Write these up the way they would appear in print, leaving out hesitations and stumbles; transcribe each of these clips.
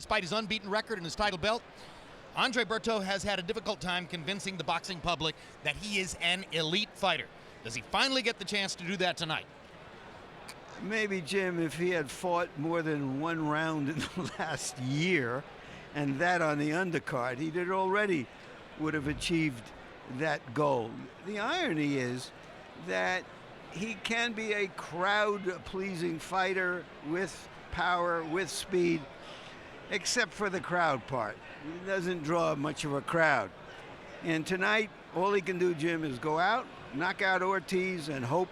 Despite his unbeaten record and his title belt, Andre Berto has had a difficult time convincing the boxing public that he is an elite fighter. Does he finally get the chance to do that tonight? Maybe, Jim, if he had fought more than one round in the last year, and that on the undercard, he would have achieved that goal. The irony is that he can be a crowd-pleasing fighter with power, with speed, except for the crowd part. He doesn't draw much of a crowd. And tonight, all he can do, Jim, is go out, knock out Ortiz, and hope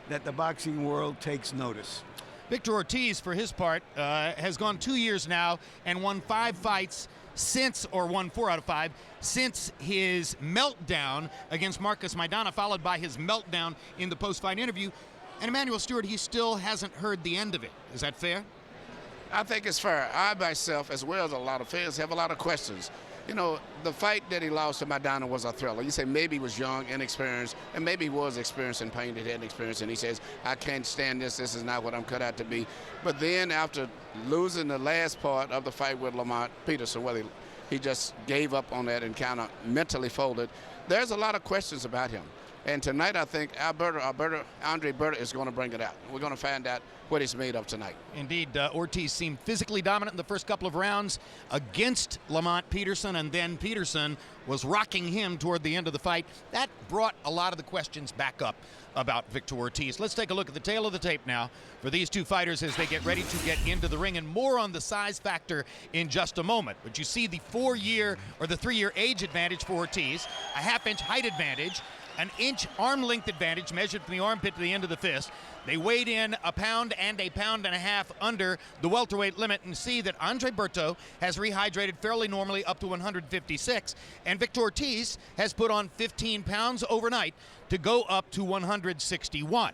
that the boxing world takes notice. Victor Ortiz, for his part, has gone 2 years now and won 5 fights since, or won 4 out of 5, since his meltdown against Marcus Maidana, followed by his meltdown in the post-fight interview. And Emmanuel Stewart, he still hasn't heard the end of it. Is that fair? I think it's fair. I myself, as well as a lot of fans, have a lot of questions. You know, the fight that he lost to Maidana was a thriller. You say maybe he was young, inexperienced, and maybe he was experiencing pain that he hadn't experienced, and he says, I can't stand this is not what I'm cut out to be. But then after losing the last part of the fight with Lamont Peterson, whether he just gave up on that and kind of mentally folded, there's a lot of questions about him. And tonight, I think Andre Berto is going to bring it out. We're going to find out what he's made of tonight. Indeed, Ortiz seemed physically dominant in the first couple of rounds against Lamont Peterson, and then Peterson was rocking him toward the end of the fight. That brought a lot of the questions back up about Victor Ortiz. Let's take a look at the tail of the tape now for these two fighters as they get ready to get into the ring, and more on the size factor in just a moment. But you see the 4-year or the 3-year age advantage for Ortiz, a half-inch height advantage, an inch arm length advantage measured from the armpit to the end of the fist. They weighed in a pound and a pound and a half under the welterweight limit, and see that Andre Berto has rehydrated fairly normally up to 156, and Victor Ortiz has put on 15 pounds overnight to go up to 161.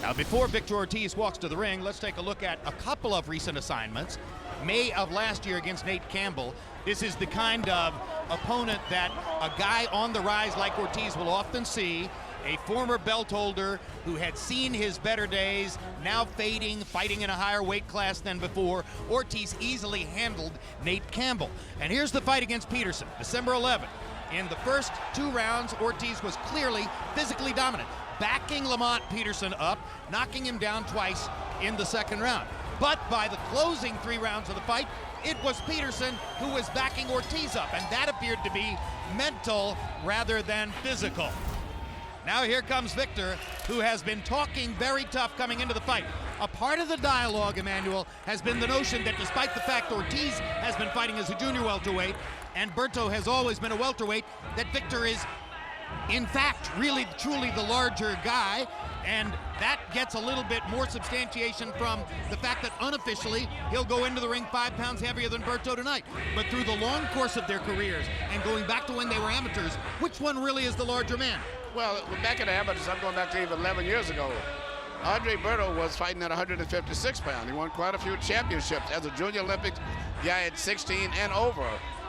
Now, before Victor Ortiz walks to the ring, let's take a look at a couple of recent assignments. May of last year against Nate Campbell. This is the kind of opponent that a guy on the rise like Ortiz will often see, a former belt holder who had seen his better days, now fading, fighting in a higher weight class than before. Ortiz easily handled Nate Campbell. And here's the fight against Peterson, December 11th. In the first 2 rounds, Ortiz was clearly physically dominant, backing Lamont Peterson up, knocking him down twice in the second round. But by the closing 3 rounds of the fight, it was Peterson who was backing Ortiz up, and that appeared to be mental rather than physical. Now here comes Victor, who has been talking very tough coming into the fight. A part of the dialogue, Emmanuel, has been the notion that despite the fact Ortiz has been fighting as a junior welterweight and Berto has always been a welterweight, that Victor is, in fact, really, truly the larger guy, and that gets a little bit more substantiation from the fact that unofficially he'll go into the ring 5 pounds heavier than Berto tonight. But through the long course of their careers and going back to when they were amateurs, which one really is the larger man? Well, back in the amateurs, I'm going back to even 11 years ago. Andre Berto was fighting at 156 pounds. He won quite a few championships as a junior Olympic guy at 16 and over.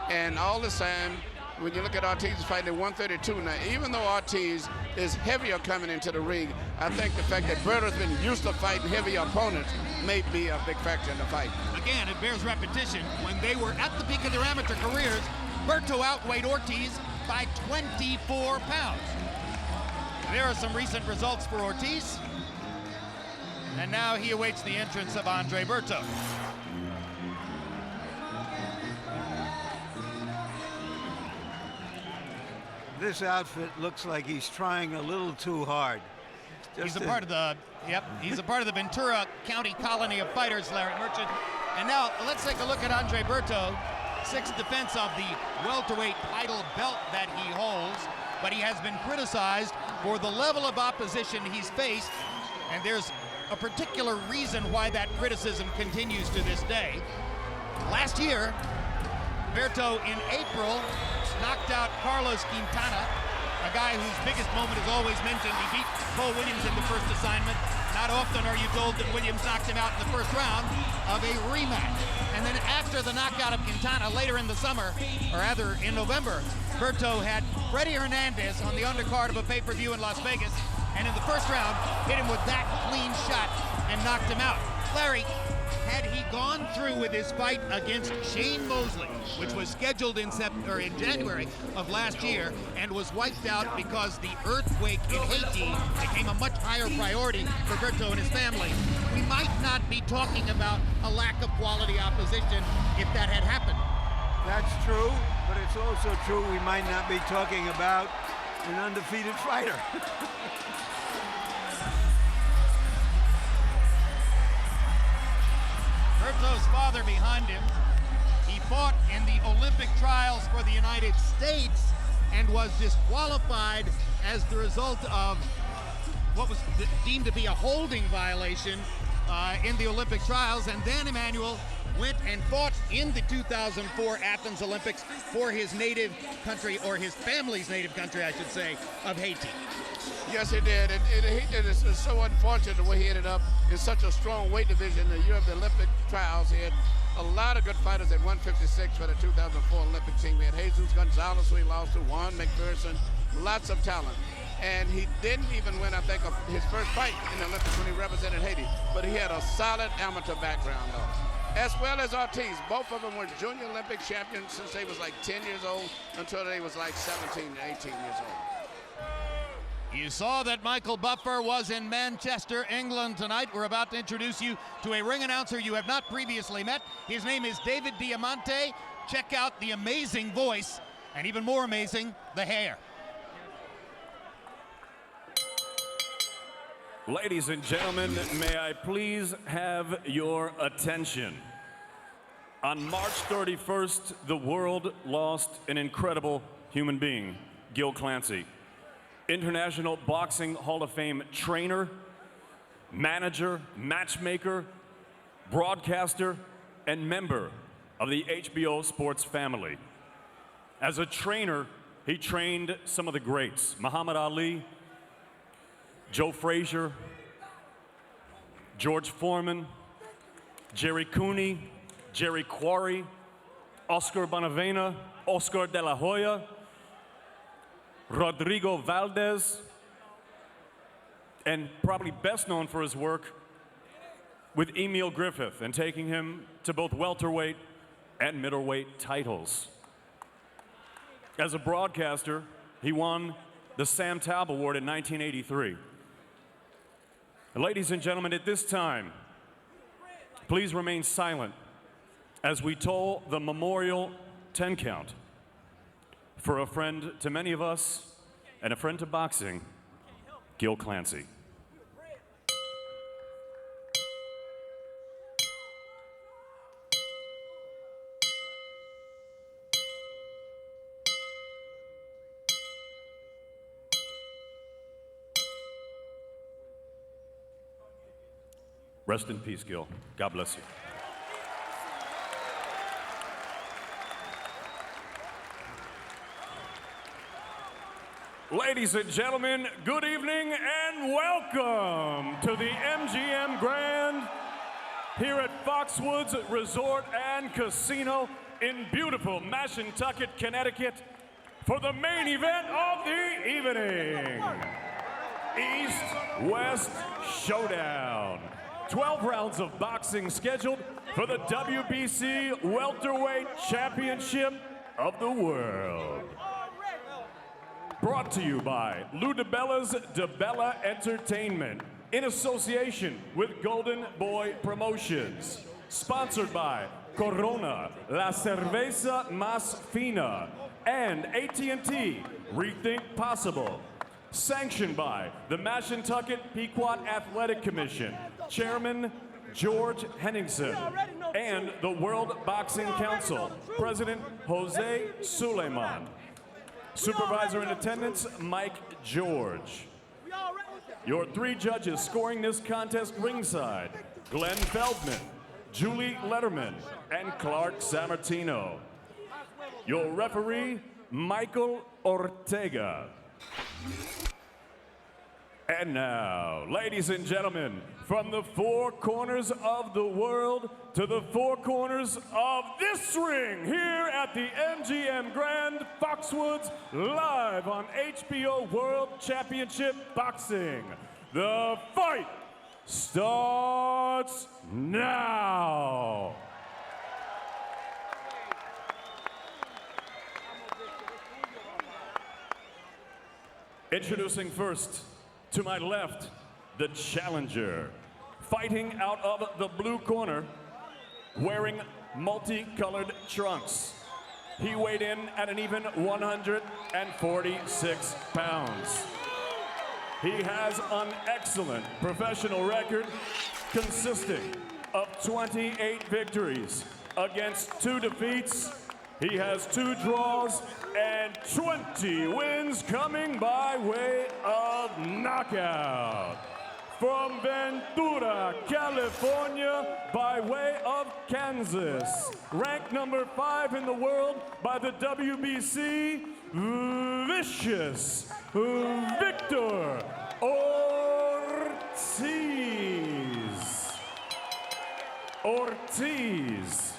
And all this time, when you look at Ortiz fighting at 132, now even though Ortiz is heavier coming into the ring, I think the fact that Berto's been used to fighting heavier opponents may be a big factor in the fight. Again, it bears repetition. When they were at the peak of their amateur careers, Berto outweighed Ortiz by 24 pounds. There are some recent results for Ortiz, and now he awaits the entrance of Andre Berto. This outfit looks like he's trying a little too hard. He's a part of the Ventura County colony of fighters, Larry Merchant. And now let's take a look at Andre Berto, 6th defense of the welterweight title belt that he holds, but he has been criticized for the level of opposition he's faced, and there's a particular reason why that criticism continues to this day. Last year, Berto in April knocked out Carlos Quintana, a guy whose biggest moment is always mentioned. He beat Cole Williams in the first assignment. Not often are you told that Williams knocked him out in the first round of a rematch. And then after the knockout of Quintana later in the summer, or rather in November, Berto had Freddie Hernandez on the undercard of a pay-per-view in Las Vegas, and in the first round hit him with that clean shot and knocked him out. Larry, had he gone through with his fight against Shane Mosley, which was scheduled in January of last year and was wiped out because the earthquake in Haiti became a much higher priority for Berto and his family, we might not be talking about a lack of quality opposition if that had happened. That's true, but it's also true we might not be talking about an undefeated fighter. Berto's father behind him. He fought in the Olympic trials for the United States and was disqualified as the result of what was deemed to be a holding violation in the Olympic trials. And then Emmanuel went and fought in the 2004 Athens Olympics for his native country, or his family's native country, I should say, of Haiti. Yes, he did. And he did. It's so unfortunate the way he ended up in such a strong weight division the year of the Olympic trials. He had a lot of good fighters at 156 for the 2004 Olympic team. We had Jesus Gonzalez, who he lost to, Juan McPherson, lots of talent. And he didn't even win, I think, his first fight in the Olympics when he represented Haiti. But he had a solid amateur background, though. As well as Ortiz. Both of them were junior Olympic champions since they was like 10 years old until they was like 17, 18 years old. You saw that Michael Buffer was in Manchester, England tonight. We're about to introduce you to a ring announcer you have not previously met. His name is David Diamante. Check out the amazing voice, and even more amazing, the hair. Ladies and gentlemen, may I please have your attention. On March 31st, the world lost an incredible human being, Gil Clancy. International Boxing Hall of Fame trainer, manager, matchmaker, broadcaster, and member of the HBO sports family. As a trainer, he trained some of the greats: Muhammad Ali, Joe Frazier, George Foreman, Jerry Cooney, Jerry Quarry, Oscar Bonavena, Oscar De La Hoya, Rodrigo Valdez, and probably best known for his work with Emil Griffith and taking him to both welterweight and middleweight titles. As a broadcaster, he won the Sam Taub Award in 1983. Ladies and gentlemen, at this time, please remain silent as we toll the memorial 10 count for a friend to many of us and a friend to boxing, Gil Clancy. Rest in peace, Gil. God bless you. Ladies and gentlemen, good evening and welcome to the MGM Grand here at Foxwoods Resort and Casino in beautiful Mashantucket, Connecticut for the main event of the evening. East-West Showdown. 12 rounds of boxing scheduled for the WBC Welterweight Championship of the World. Brought to you by Lou DiBella's DiBella Entertainment in association with Golden Boy Promotions. Sponsored by Corona, La Cerveza Más Fina, and AT&T, Rethink Possible. Sanctioned by the Mashantucket Pequot Athletic Commission, Chairman George Henningsen, and the World Boxing Council, President Jose Suleiman. Supervisor in attendance, Mike George. Your three judges scoring this contest ringside, Glenn Feldman, Julie Letterman, and Clark Sammartino. Your referee, Michael Ortega. And now, ladies and gentlemen, from the four corners of the world to the four corners of this ring, here at the MGM Grand Foxwoods, live on HBO World Championship Boxing, the fight starts now. Introducing first, to my left, the challenger. Fighting out of the blue corner, wearing multicolored trunks. He weighed in at an even 146 pounds. He has an excellent professional record consisting of 28 victories against 2 defeats. He has 2 draws and 20 wins coming by way of knockout. From Ventura, California, by way of Kansas. Ranked number 5 in the world by the WBC, Vicious Victor Ortiz.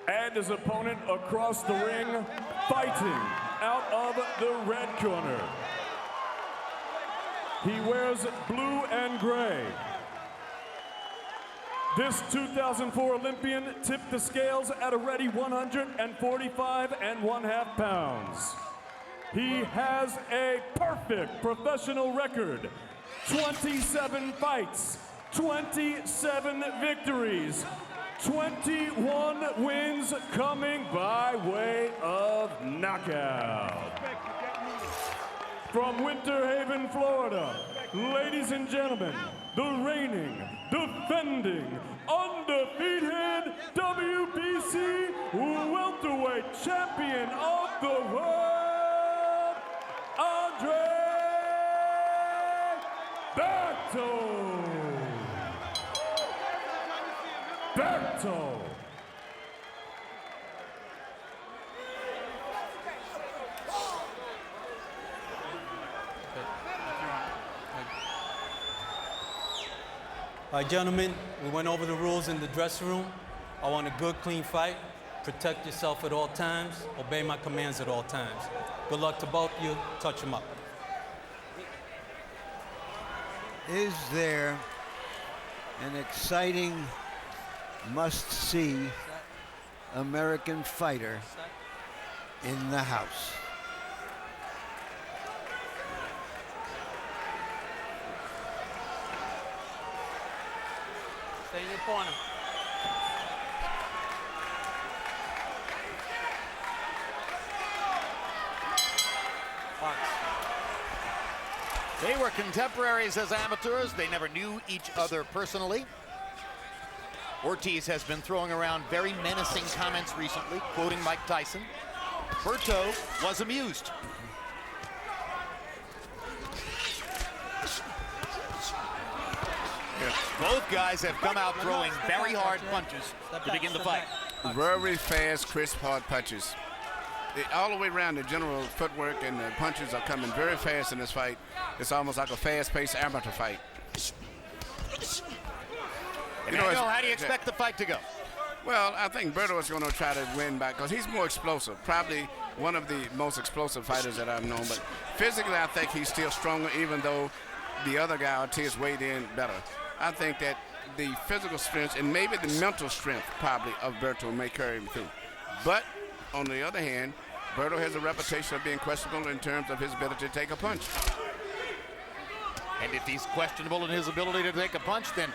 And his opponent across the ring, fighting out of the red corner. He wears blue and gray. This 2004 Olympian tipped the scales at a ready 145.5 pounds. He has a perfect professional record. 27 fights, 27 victories, 21 wins coming by way of knockout. From Winter Haven, Florida, ladies and gentlemen, the reigning, defending, undefeated WBC welterweight champion of the world, Andre Berto. All right, gentlemen, we went over the rules in the dressing room. I want a good, clean fight. Protect yourself at all times. Obey my commands at all times. Good luck to both of you. Touch them up. Is there an exciting, must-see American fighter in the house? Stay in your corner. They were contemporaries as amateurs. They never knew each other personally. Ortiz has been throwing around very menacing comments recently, quoting Mike Tyson. Berto was amused. Both guys have come out throwing very hard punches to begin the fight. Very fast, crisp, hard punches. All the way around, the general footwork and the punches are coming very fast in this fight. It's almost like a fast-paced amateur fight. How do you expect the fight to go? Well, I think Berto is going to try to win back because he's more explosive. Probably one of the most explosive fighters that I've known. But physically, I think he's still stronger, even though the other guy, Ортис, weighed in better. I think that the physical strength and maybe the mental strength probably of Berto may carry him through. But on the other hand, Berto has a reputation of being questionable in terms of his ability to take a punch. And if he's questionable in his ability to take a punch, then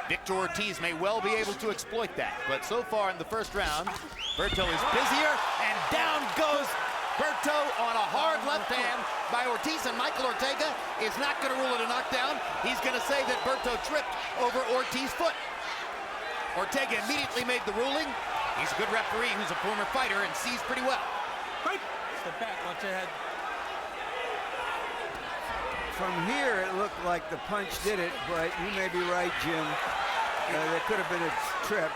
Victor Ortiz may well be able to exploit that. But so far in the first round, Berto is busier, and down goes Berto on a hard left hand by Ortiz, and Michael Ortega is not going to rule it a knockdown. He's going to say that Berto tripped over Ortiz's foot. Ortega immediately made the ruling. He's a good referee who's a former fighter and sees pretty well. Step back, watch your head. From here, it looked like the punch did it, but you may be right, Jim. There could have been a trip.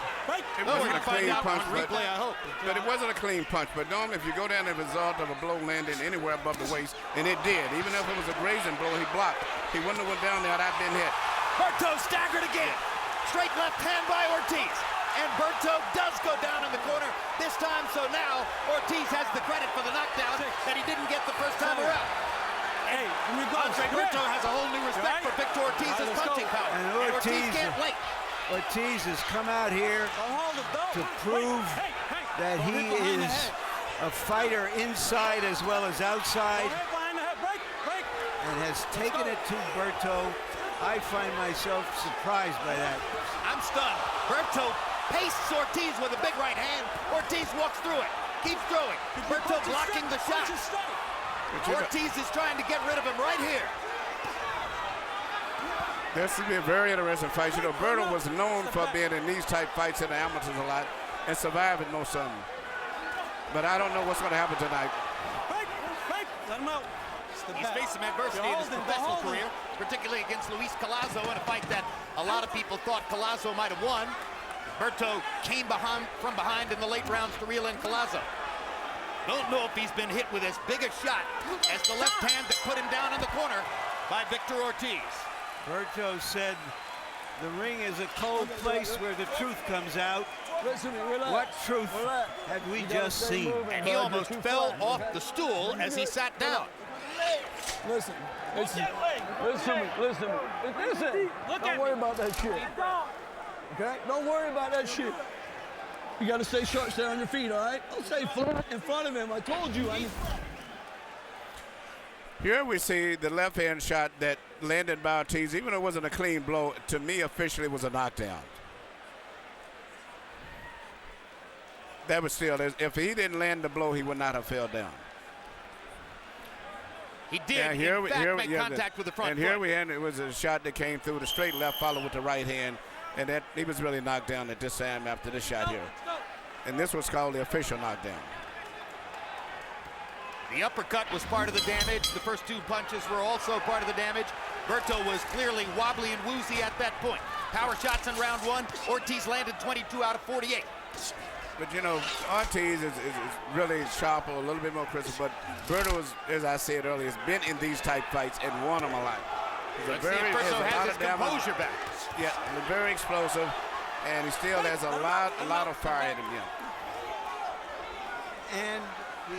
It wasn't a clean punch, but it wasn't a clean punch. But normally, if you go down the result of a blow landing anywhere above the waist, and it did, even if it was a grazing blow, he blocked. He wouldn't have went down there had I been hit. Berto staggered again. Straight left hand by Ortiz. And Berto does go down in the corner this time, so now Ortiz has the credit for the knockdown that he didn't get the first time around. Hey, here we go. Andre Berto has a whole new respect for Victor Ortiz's punching power. And Ortiz can't wait. Ortiz has come out here to prove that he is a fighter inside as well as outside, and has taken it to Berto. I find myself surprised by that. I'm stunned. Berto pastes Ortiz with a big right hand. Ortiz walks through it, keeps throwing. Berto blocking the shot. Ortiz is trying to get rid of him right here. This will be a very interesting fight. You know, Berto was known for being in these type fights in the amateurs a lot and surviving most of them. But I don't know what's going to happen tonight. Let him out. He's faced some adversity in his professional career, particularly against Luis Collazo in a fight that a lot of people thought Collazo might have won. Berto came from behind in the late rounds to reel in Collazo. Don't know if he's been hit with as big a shot as the left hand that put him down in the corner by Victor Ortiz. Berto said the ring is a cold place where the truth comes out. What truth had we just seen? And he almost fell off the stool as he sat down. Listen. Don't worry about that shit. Okay? Don't worry about that shit. You got to stay short, stay on your feet, all right? Don't stay in front of him. I told you. Here we see the left hand shot that landed by Ortiz, even though it wasn't a clean blow, to me officially was a knockdown. That was still, if he didn't land the blow, he would not have fell down. He did, in fact, make contact with the front foot. And here we had, it was a shot that came through the straight left, followed with the right hand, and that he was really knocked down at this time after this shot here. And this was called the official knockdown. The uppercut was part of the damage. The first two punches were also part of the damage. Berto was clearly wobbly and woozy at that point. Power shots in round one. Ortiz landed 22 out of 48. But you know, Ortiz is really sharp, a little bit more crisp. But Berto, as I said earlier, has been in these type fights and won them a lot. Let's see if Berto has his composure back. Yeah, very explosive, and he still has a lot of fire in him. Yeah. And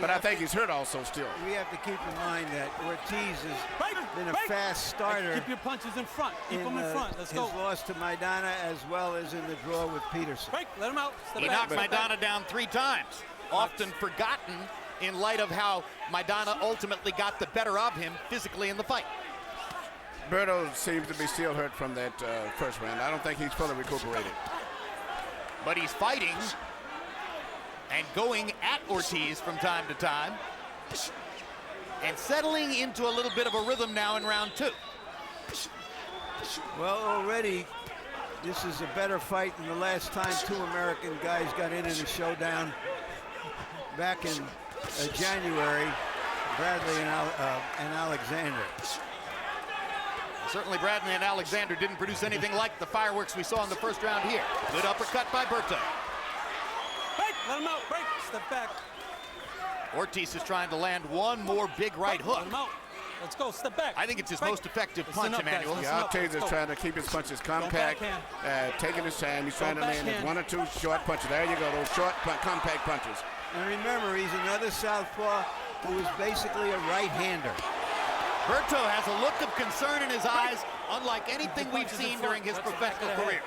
but I think he's hurt also still. We have to keep in mind that Ortiz has been a fast starter. Keep your punches in front. Keep them in front. Let's go. His loss to Maidana as well as in the draw with Peterson. Let him out. He knocked Maidana down 3 times, often forgotten in light of how Maidana ultimately got the better of him physically in the fight. Berto seems to be still hurt from that first round. I don't think he's fully recuperated. But he's fighting and going at Ortiz from time to time and settling into a little bit of a rhythm now in round 2. Well, already this is a better fight than the last time 2 American guys got in a showdown back in January, Bradley and Alexander. Certainly Bradley and Alexander didn't produce anything like the fireworks we saw in the first round here. Good uppercut by Berto. Let him out. Break. Step back. Ortiz is trying to land one more big right hook. Let him out. Let's go. Step back. I think it's his most effective punch, Emmanuel. Yeah, Ortiz is trying to keep his punches compact, taking his time. He's trying to land 1 or 2 short punches. There you go, those short, compact punches. And remember, he's another southpaw who is basically a right-hander. Berto has a look of concern in his eyes, unlike anything we've seen during his professional career.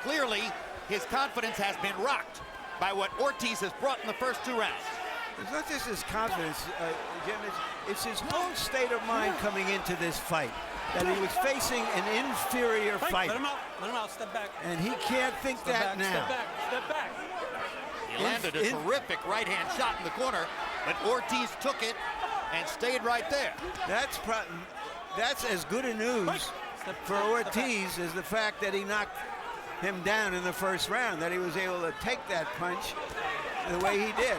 Clearly, his confidence has been rocked by what Ortiz has brought in the first 2 rounds. It's not just his confidence, Jim, it's his whole state of mind coming into this fight, that he was facing an inferior fighter. Let him out, step back. And he can't think that now. Step back. He landed a terrific right-hand shot in the corner, but Ortiz took it and stayed right there. That's as good a news for Ortiz as the fact that he knocked him down in the first round, that he was able to take that punch the way he did.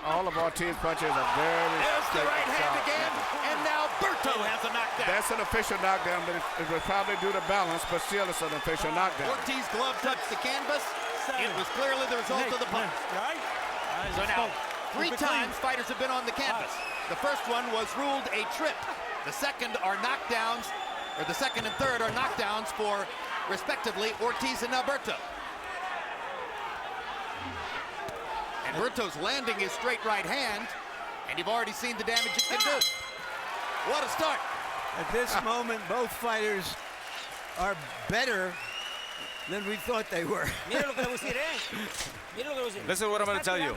All of Ortiz's punches are very There's the right hand sharp. again, and now Berto has a knockdown. That's an official knockdown, but it was probably due to balance, but still it's an official knockdown. Ortiz's glove touched the canvas. It was clearly the result of the punch. So now, 3 times fighters have been on the canvas. The first one was ruled a trip. The second are knockdowns, or the second and third are knockdowns for, respectively, Ortiz and now Berto. And Berto's landing his straight right hand, and you've already seen the damage it can do. What a start. At this moment, both fighters are better than we thought they were. Listen to what I'm going to tell you.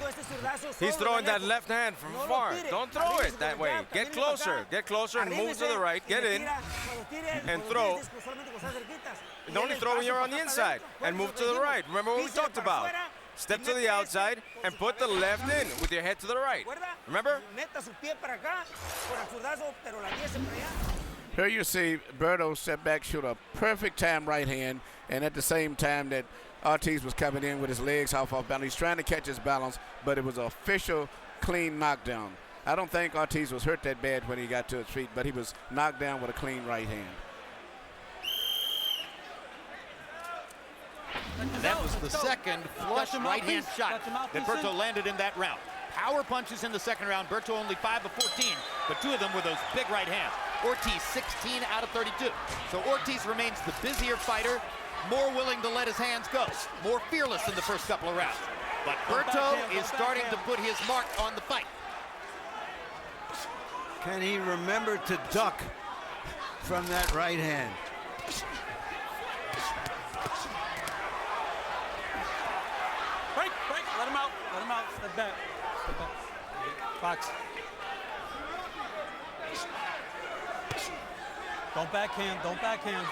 He's throwing that left hand from far. Don't throw it that way. Get closer and move to the right. Get in and throw. And only throw when you're on the inside and move to the right. Remember what we talked about. Step to the outside and put the left in with your head to the right. Remember? Here you see Berto step back, shoot a perfect time right hand, and at the same time that Ортис was coming in with his legs half off balance. He's trying to catch his balance, but it was an official clean knockdown. I don't think Ортис was hurt that bad when he got to his feet, but he was knocked down with a clean right hand. And that was the second flush right-hand shot that Berto landed in that round. Power punches in the second round. Berto only 5 of 14, but 2 of them were those big right hands. Ортис 16 out of 32. So Ортис remains the busier fighter, more willing to let his hands go, more fearless in the first couple of rounds. But Berto is starting to put his mark on the fight. Can he remember to duck from that right hand? Break. Let him out. Step back. Box. Don't backhand.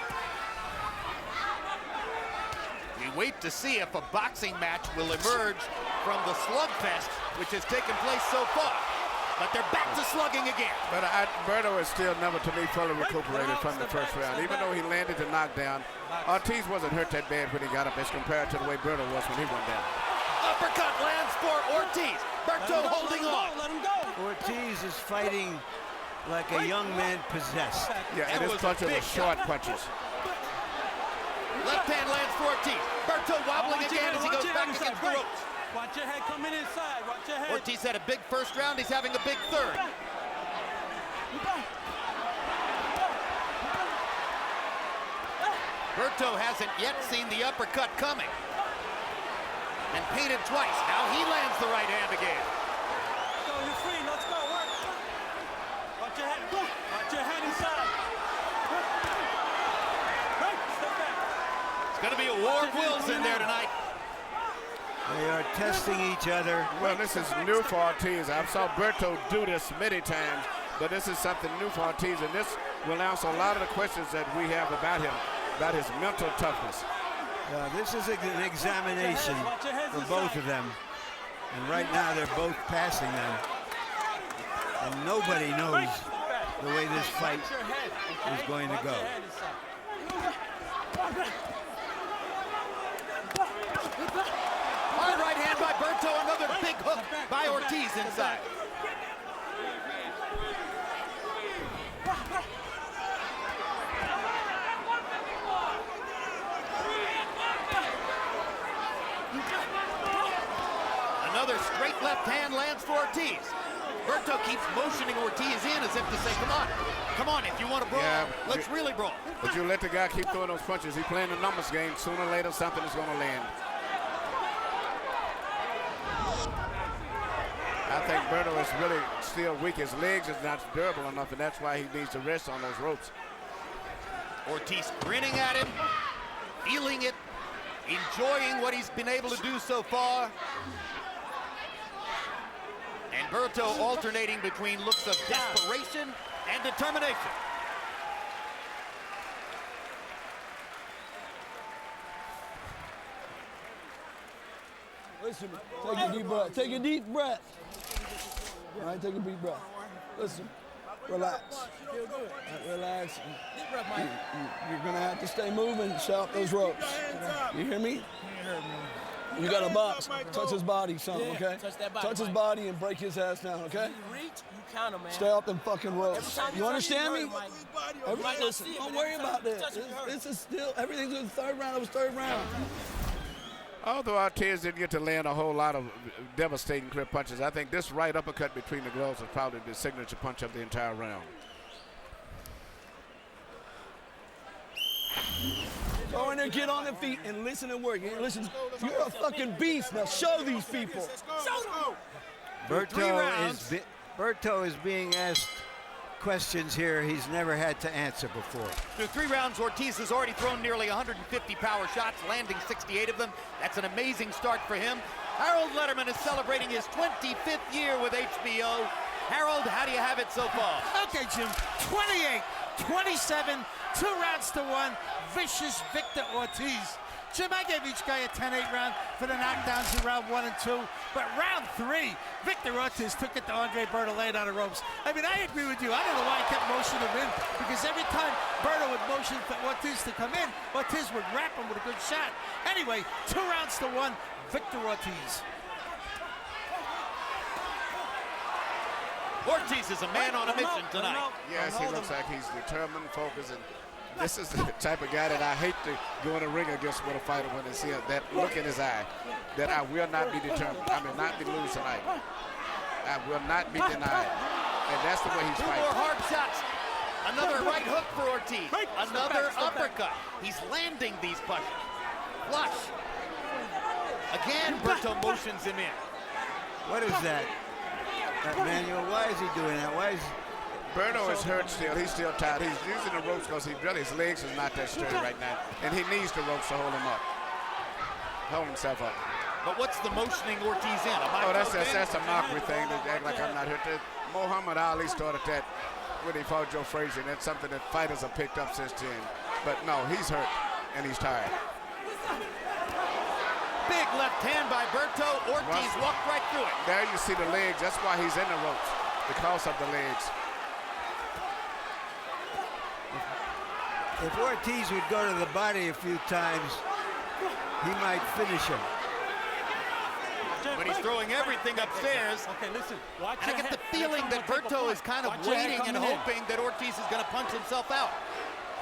We wait to see if a boxing match will emerge from the slugfest which has taken place so far. But they're back to slugging again. But Berto is still never, to me, fully recuperated from the first round. Even though he landed the knockdown, Ортис wasn't hurt that bad when he got up as compared to the way Berto was when he went down. Uppercut lands for Ортис. Berto holding on. Let him go. Ortiz is fighting like a young man possessed. Yeah, and his punches are short punches. Left hand lands for Ортис. Berto wobbling again as he goes back against the ropes. Watch your head coming inside. Watch your head. Ортис had a big first round. He's having a big third. Berto hasn't yet seen the uppercut coming. And painted twice. Now he lands the right hand again. Let's go, you're free. Let's go. Work. Watch your head. Watch your head inside. Right. Step back. It's going to be a war of wills in there tonight. They are testing each other. Well, this is new for Ортис. I saw Berto do this many times, but this is something new for Ортis, and this will answer a lot of the questions that we have about him, about his mental toughness. This is an examination for both of them. And right now they're both passing them. And nobody knows the way this fight is going to go. Hard right hand by Berto, another big hook by Ортис inside. Another straight left hand lands for Ортис. Berto keeps motioning Ортис in as if to say, come on, if you want to brawl, let's really brawl. But you let the guy keep throwing those punches. He's playing the numbers game. Sooner or later, something is going to land. I think Berto is really still weak. His legs is not durable enough, and that's why he needs to rest on those ropes. Ортис grinning at him, feeling it, enjoying what he's been able to do so far. And Berto alternating between looks of desperation and determination. Listen, take a deep breath. Take a deep breath. All right, take a deep breath. Listen, relax. All right, relax. You're gonna have to stay moving and shout those ropes. You hear me? You got a box. Touch his body, something, okay? Touch his body and break his ass down, okay? Stay off them fucking ropes. You understand me? Listen, don't worry about this. This is still, everything's in the third round. It was third round. Although Ортис didn't get to land a whole lot of devastating grip punches, I think this right uppercut between the gloves was probably the signature punch of the entire round. Go in there, get on their feet, and listen and work. Listen, you're a fucking beast. Now show these people. Berto is being asked questions here he's never had to answer before. Through 3 rounds, Ortiz has already thrown nearly 150 power shots, landing 68 of them. That's an amazing start for him. Harold Letterman is celebrating his 25th year with HBO. Harold, how do you have it so far? Okay, Jim, 28, 27, 2 rounds to 1, vicious Victor Ortiz. Jim, I gave each guy a 10-8 round for the knockdowns in round 1 and 2, but round 3, Victor Ortiz took it to Andre Berto, laid on the ropes. I mean, I agree with you. I don't know why he kept motioning him in, because every time Berto would motion for Ortiz to come in, Ortiz would wrap him with a good shot. Anyway, 2 rounds to 1, Victor Ortiz. Ortiz is a man on a mission tonight. Yes, he looks like he's determined, focused, and this is the type of guy that I hate to go in a ring against with a fighter when they see that look in his eye, that I will not be determined. I will not be lose tonight. I will not be denied. And that's the way he's 2 fighting. more hard shots. Another right hook for Ortiz. Another uppercut. He's landing these punches. Flush. Again, Berto motions him in. What is that? Manuel, why is he doing that? Why is Berto is hurt still. He's still tired. He's using the ropes because his legs is not that sturdy right now. And he needs the ropes to hold him up. Hold himself up. But what's the motioning Ortiz in? That's a mockery thing to act like I'm not hurt. Muhammad Ali started that when he fought Joe Frazier. And that's something that fighters have picked up since then. But no, he's hurt and he's tired. Big left hand by Berto. Ortiz walked right through it. There you see the legs. That's why he's in the ropes, because of the legs. If Ortiz would go to the body a few times, he might finish him. But he's throwing everything upstairs. Okay, listen. Watch And I get the feeling that Berto is kind of waiting and hoping that Ortiz is going to punch himself out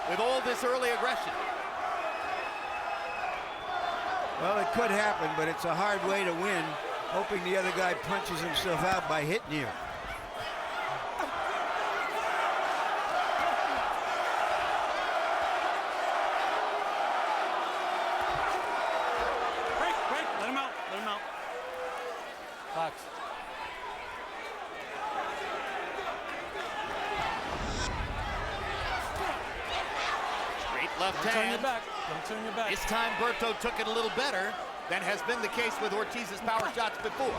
with all this early aggression. Well, it could happen, but it's a hard way to win, hoping the other guy punches himself out by hitting you. Break. Let him out. Box. Straight left Don't turn hand. your back. Don't turn your back. This time Berto took it a little better than has been the case with Ortiz's power shots before.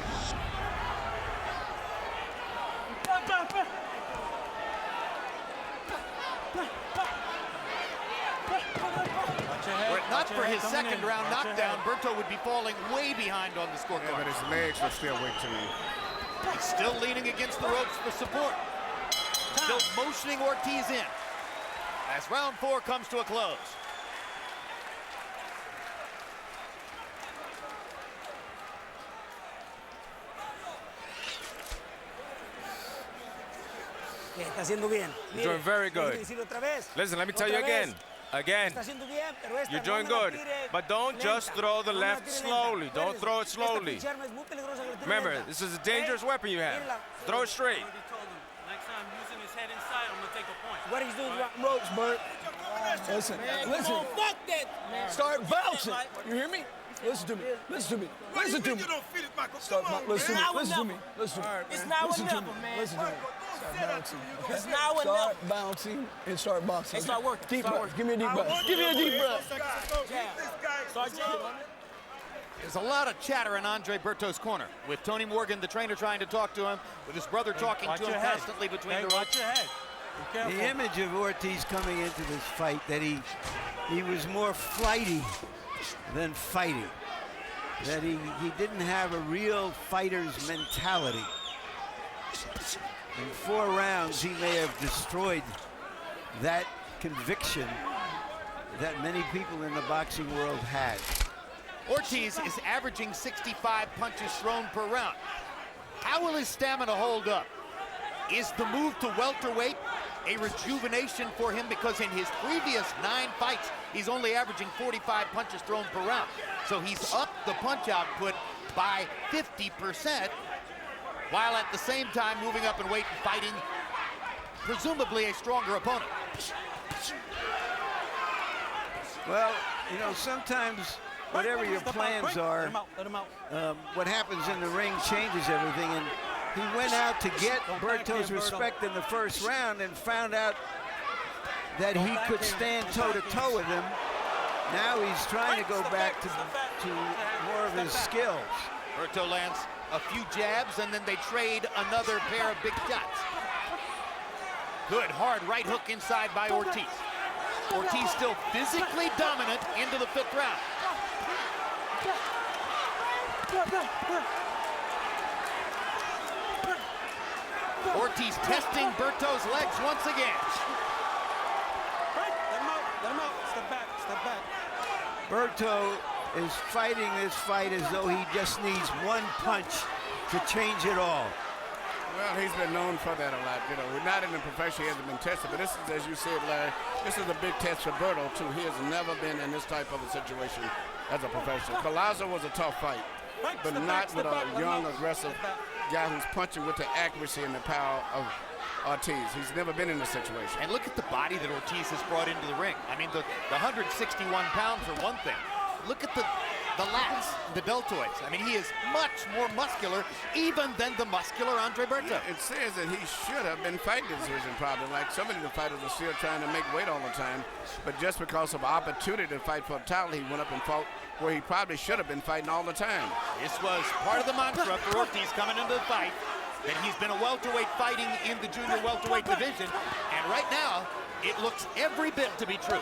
Were it not for his second round knockdown, Berto would be falling way behind on the Yeah, scorecard. but his legs are still weak to me. He's still leaning against the ropes for support. Still motioning Ortiz in as round 4 comes to a close. Está haciendo bien. You're doing very good. Listen, let me tell you again. You're doing good. But don't just throw the left slowly. Don't throw it slowly. Remember, this is a dangerous weapon you have. Throw it straight. Next time, using his head inside, I'm gonna take a point. What he's doing is ropes, Bert. Listen. Fuck that, man. Start bouncing. You hear me? Listen to me. Listen to me. Listen to me. Listen to me. Listen to me. It's now Listen to me. enough, man. Listen to me. Start bouncing. It's now enough. Start bouncing and start boxing. Hey, start working. Deep Start breath. working. Give me a deep breath. Give me a deep breath. Start jamming. There's a lot of chatter in Andre Berto's corner, with Tony Morgan, the trainer, trying to talk to him, with his brother talking to him constantly between the ropes. Watch your head. Be careful. The image of Ortiz coming into this fight, that he was more flighty than fighting. That he didn't have a real fighter's mentality. In 4 rounds, he may have destroyed that conviction that many people in the boxing world had. Ortiz is averaging 65 punches thrown per round. How will his stamina hold up? Is the move to welterweight a rejuvenation for him? Because in his previous 9 fights, he's only averaging 45 punches thrown per round. So he's upped the punch output by 50%, while at the same time moving up in weight and fighting presumably a stronger opponent. Well, you know, sometimes whatever your plans are, Let him out. what happens in the ring changes everything. And He went out to get Berto's respect in the first round and found out that he could stand toe-to-toe with him. Now he's trying to go back to more of his skills. Berto lands a few jabs, and then they trade another pair of big shots. Good, hard right hook inside by Ortiz. Ortiz still physically dominant into the 5th round. Ortiz testing Berto's legs once again. Let him out. Step back. Berto is fighting this fight as though he just needs one punch to change it all. Well, he's been known for that a lot. You know, we're not in the profession, he hasn't been tested, but this is, as you said, Larry, this is a big test for Berto, too. He has never been in this type of a situation as a professional. Collazo was a tough fight, but not with a young, aggressive guy who's punching with the accuracy and the power of Ortiz. He's never been in this situation. And look at the body that Ortiz has brought into the ring. I mean, the 161 pounds are one thing. Look at the lats, the deltoids. I mean, he is much more muscular even than the muscular Andre Berto. It says that he should have been fighting this division probably. Like so many of the fighters are still trying to make weight all the time. But just because of opportunity to fight for a title, he went up and fought where he probably should have been fighting all the time. This was part of the mantra for Ortiz coming into the fight, that he's been a welterweight fighting in the junior welterweight division. And right now, it looks every bit to be true.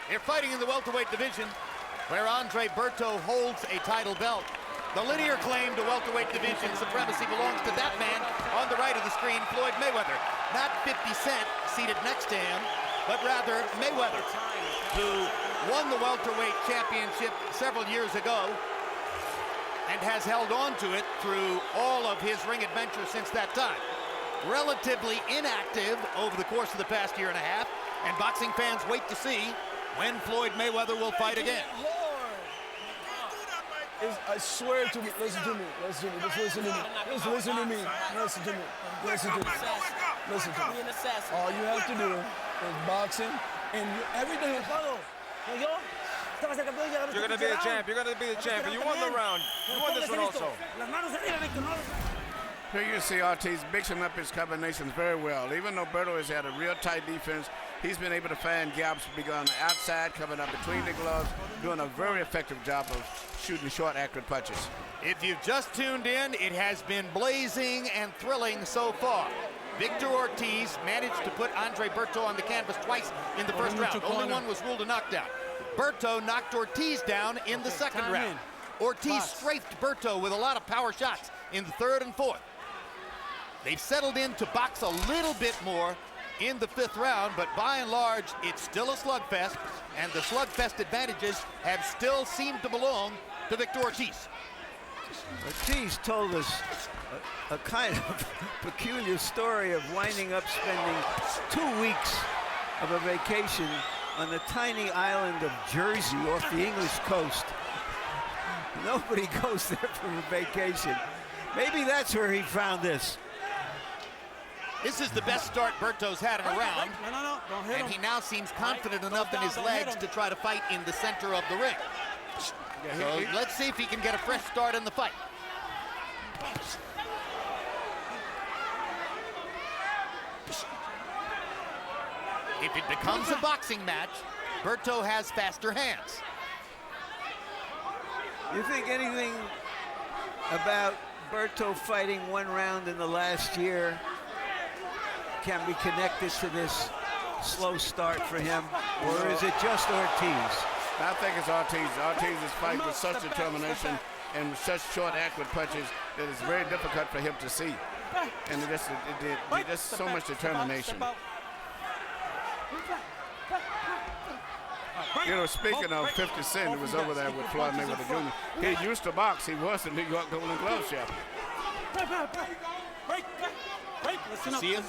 They're fighting in the welterweight division, where Andre Berto holds a title belt. The linear claim to welterweight division supremacy belongs to that man on the right of the screen, Floyd Mayweather. Not 50 Cent seated next to him, but rather Mayweather, who won the welterweight championship several years ago and has held on to it through all of his ring adventures since that time. Relatively inactive over the course of the past year and a half, and boxing fans wait to see when Floyd Mayweather will fight again. I swear to me, listen to me, just listen to me. Just listen to me. Listen to me. All you have to do is boxing and everything. You're going to be the champ. You're going to be the champ. You won the round. You won this one also. Here you see Ortiz mixing up his combinations very well. Even though Berto has had a real tight defense, he's been able to find gaps, being on the outside, coming up between the gloves, doing a very effective job of shooting short, accurate punches. If you've just tuned in, it has been blazing and thrilling so far. Victor Ortiz managed to put Andre Berto on the canvas twice in the first round. Only one was ruled a knockdown. Berto knocked Ortiz down in the second round. Ortiz strafed Berto with a lot of power shots in the 3rd and 4th. They've settled in to box a little bit more in the 5th round, but by and large, it's still a slugfest, and the slugfest advantages have still seemed to belong to Victor Ortiz. Ortiz told us a kind of peculiar story of winding up spending 2 weeks of a vacation on the tiny island of Jersey off the English coast. Nobody goes there for a vacation. Maybe that's where he found this. This is the best start Berto's had in a round, and he now seems confident enough in his legs to try to fight in the center of the ring. So let's see if he can get a fresh start in the fight. If it becomes a boxing match, Berto has faster hands. You think anything about Berto fighting one round in the last year can be connected to this slow start for him, or is it just Ortiz? I think it's Ortiz. Ortiz is fighting with such determination and with such short, accurate punches that it's very difficult for him to see. And there's so much determination. You know, speaking of 50 Cent, who was over there with Floyd Mayweather Jr., he used to box. He was the New York Golden Glove champion. See him?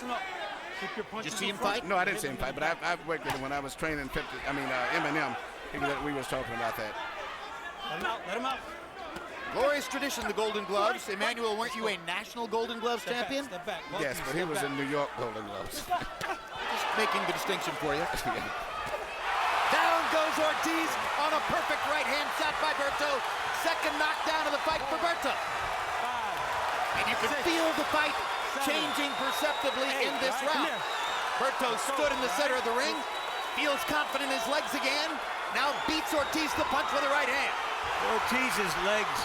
Did you see him fight? No, I didn't see him fight, but I've worked with him when I was training M&M. We was talking about that. Let him out, let him out. Glorious tradition, the Golden Gloves. Emmanuel, weren't you a national Golden Gloves champion? Step back. Yes, but he was in New York Golden Gloves. Just making the distinction for you. Down goes Ortiz on a perfect right-hand shot by Berto. Second knockdown of the fight for Berto. And you can feel the fight changing perceptibly in this round. Berto stood in the center of the ring, feels confident in his legs again, now beats Ortiz to the punch with the right hand. Ortiz's legs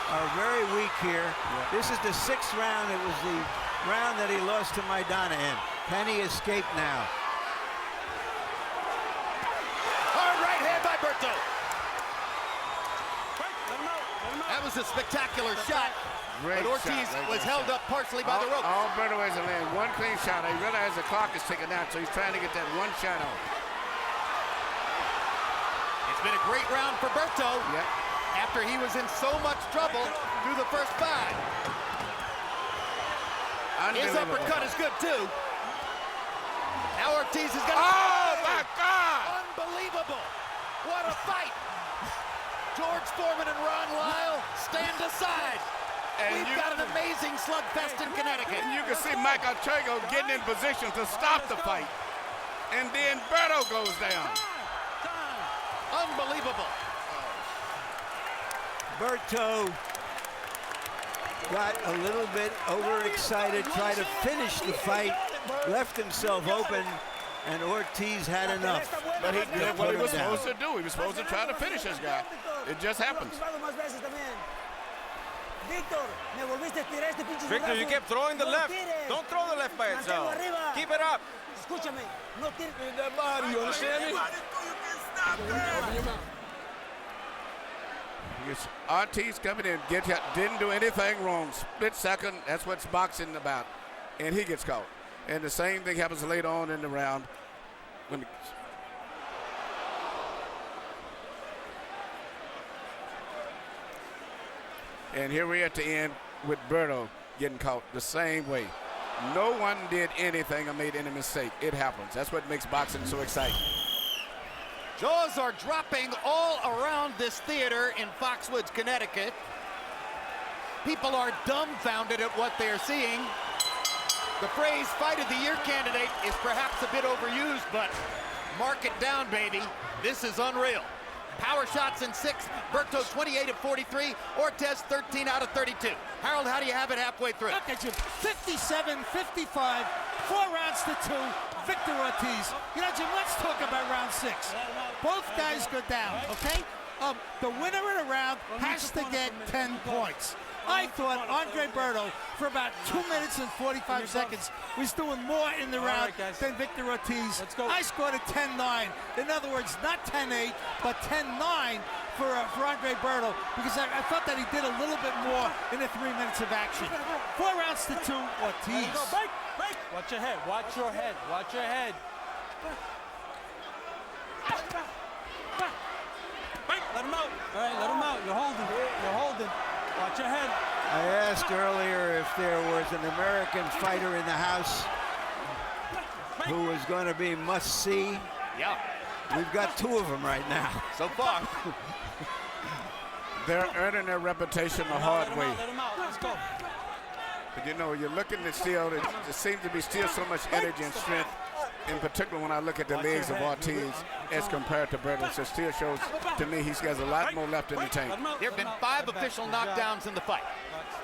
are very weak here. This is the 6th round. It was the round that he lost to Maidana in. Can he escape now? Hard right hand by Berto. That was a spectacular shot. Great but Ortiz shot, was held up partially by the ropes. All Berto has to land one clean shot. He realized the clock is ticking down, so he's trying to get that one shot off. It's been a great round for Berto. Yep. After he was in so much trouble through the first 5. His uppercut is good too. Now Ortiz is gonna. Oh my God! Unbelievable! What a fight! George Foreman and Ron Lyle stand aside. And we've got an amazing slugfest in Connecticut. And you can see Mike Ortega getting in position to stop the fight. And then Berto goes down. Unbelievable. Berto got a little bit overexcited, tried to finish the fight, left himself open, and Ortiz had enough. But he did what he was supposed to do. He was supposed to try to finish this guy. It just happens. Victor, you kept throwing the left. Don't throw the left by itself. Keep it up. That body, you understand me? Ortiz coming in, didn't do anything wrong. Split second, that's what's boxing about. And he gets caught. And the same thing happens later on in the round. And here we're at the end with Berto getting caught the same way. No one did anything or made any mistake. It happens. That's what makes boxing so exciting. Jaws are dropping all around this theater in Foxwoods, Connecticut. People are dumbfounded at what they're seeing. The phrase Fight of the Year candidate is perhaps a bit overused, but mark it down, baby. This is unreal. Power shots in 6. Berto 28 of 43. Ортис 13 out of 32. Harold, how do you have it halfway through? Look at you, 57-55, 4 rounds to 2. Victor Ortiz. You know, Jim, let's talk about round 6. Both guys go down, okay? The winner of the round has to get 10 points. I thought Andre Berto, for about 2 minutes and 45 seconds, was doing more in the round than Victor Ortiz. I scored a 10-9. In other words, not 10-8, but 10-9 for Andre Berto, because I thought that he did a little bit more in the 3 minutes of action. 4 rounds to 2, Ortiz. Watch your head, watch your head, watch your head. Let him out. All right, let him out. You're holding. You're holding. Watch your head. I asked earlier if there was an American fighter in the house who was going to be must-see. Yeah. We've got 2 of them right now. So far. They're earning their reputation the hard way. Let him out. Let's go. But you know, you're looking at still, there seems to be still so much energy and strength, in particular when I look at the legs of Ortiz as compared to Berto. So still shows to me he's got a lot more left in the tank. There have been 5 official knockdowns in the fight.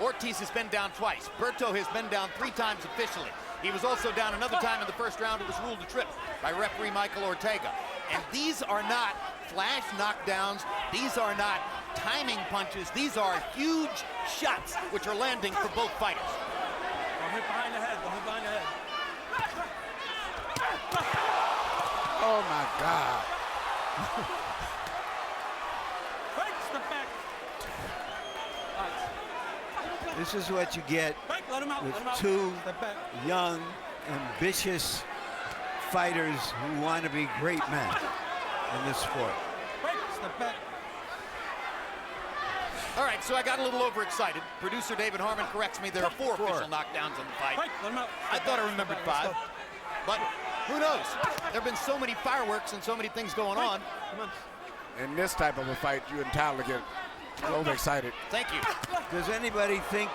Ortiz has been down twice. Berto has been down 3 times officially. He was also down another time in the first round. It was ruled a trip by referee Michael Ortega. And these are not flash knockdowns. These are not timing punches. These are huge shots which are landing for both fighters. Don't hit behind the head. Don't hit behind the head. Oh my God. Step back. This is what you get with 2 young, ambitious fighters who want to be great men in this sport. Step back. All right, so I got a little overexcited. Producer David Harmon corrects me. There are 4 official knockdowns in the fight. I thought I remembered 5. But who knows? There have been so many fireworks and so many things going on. In this type of a fight, you entirely get overexcited. Thank you. Does anybody think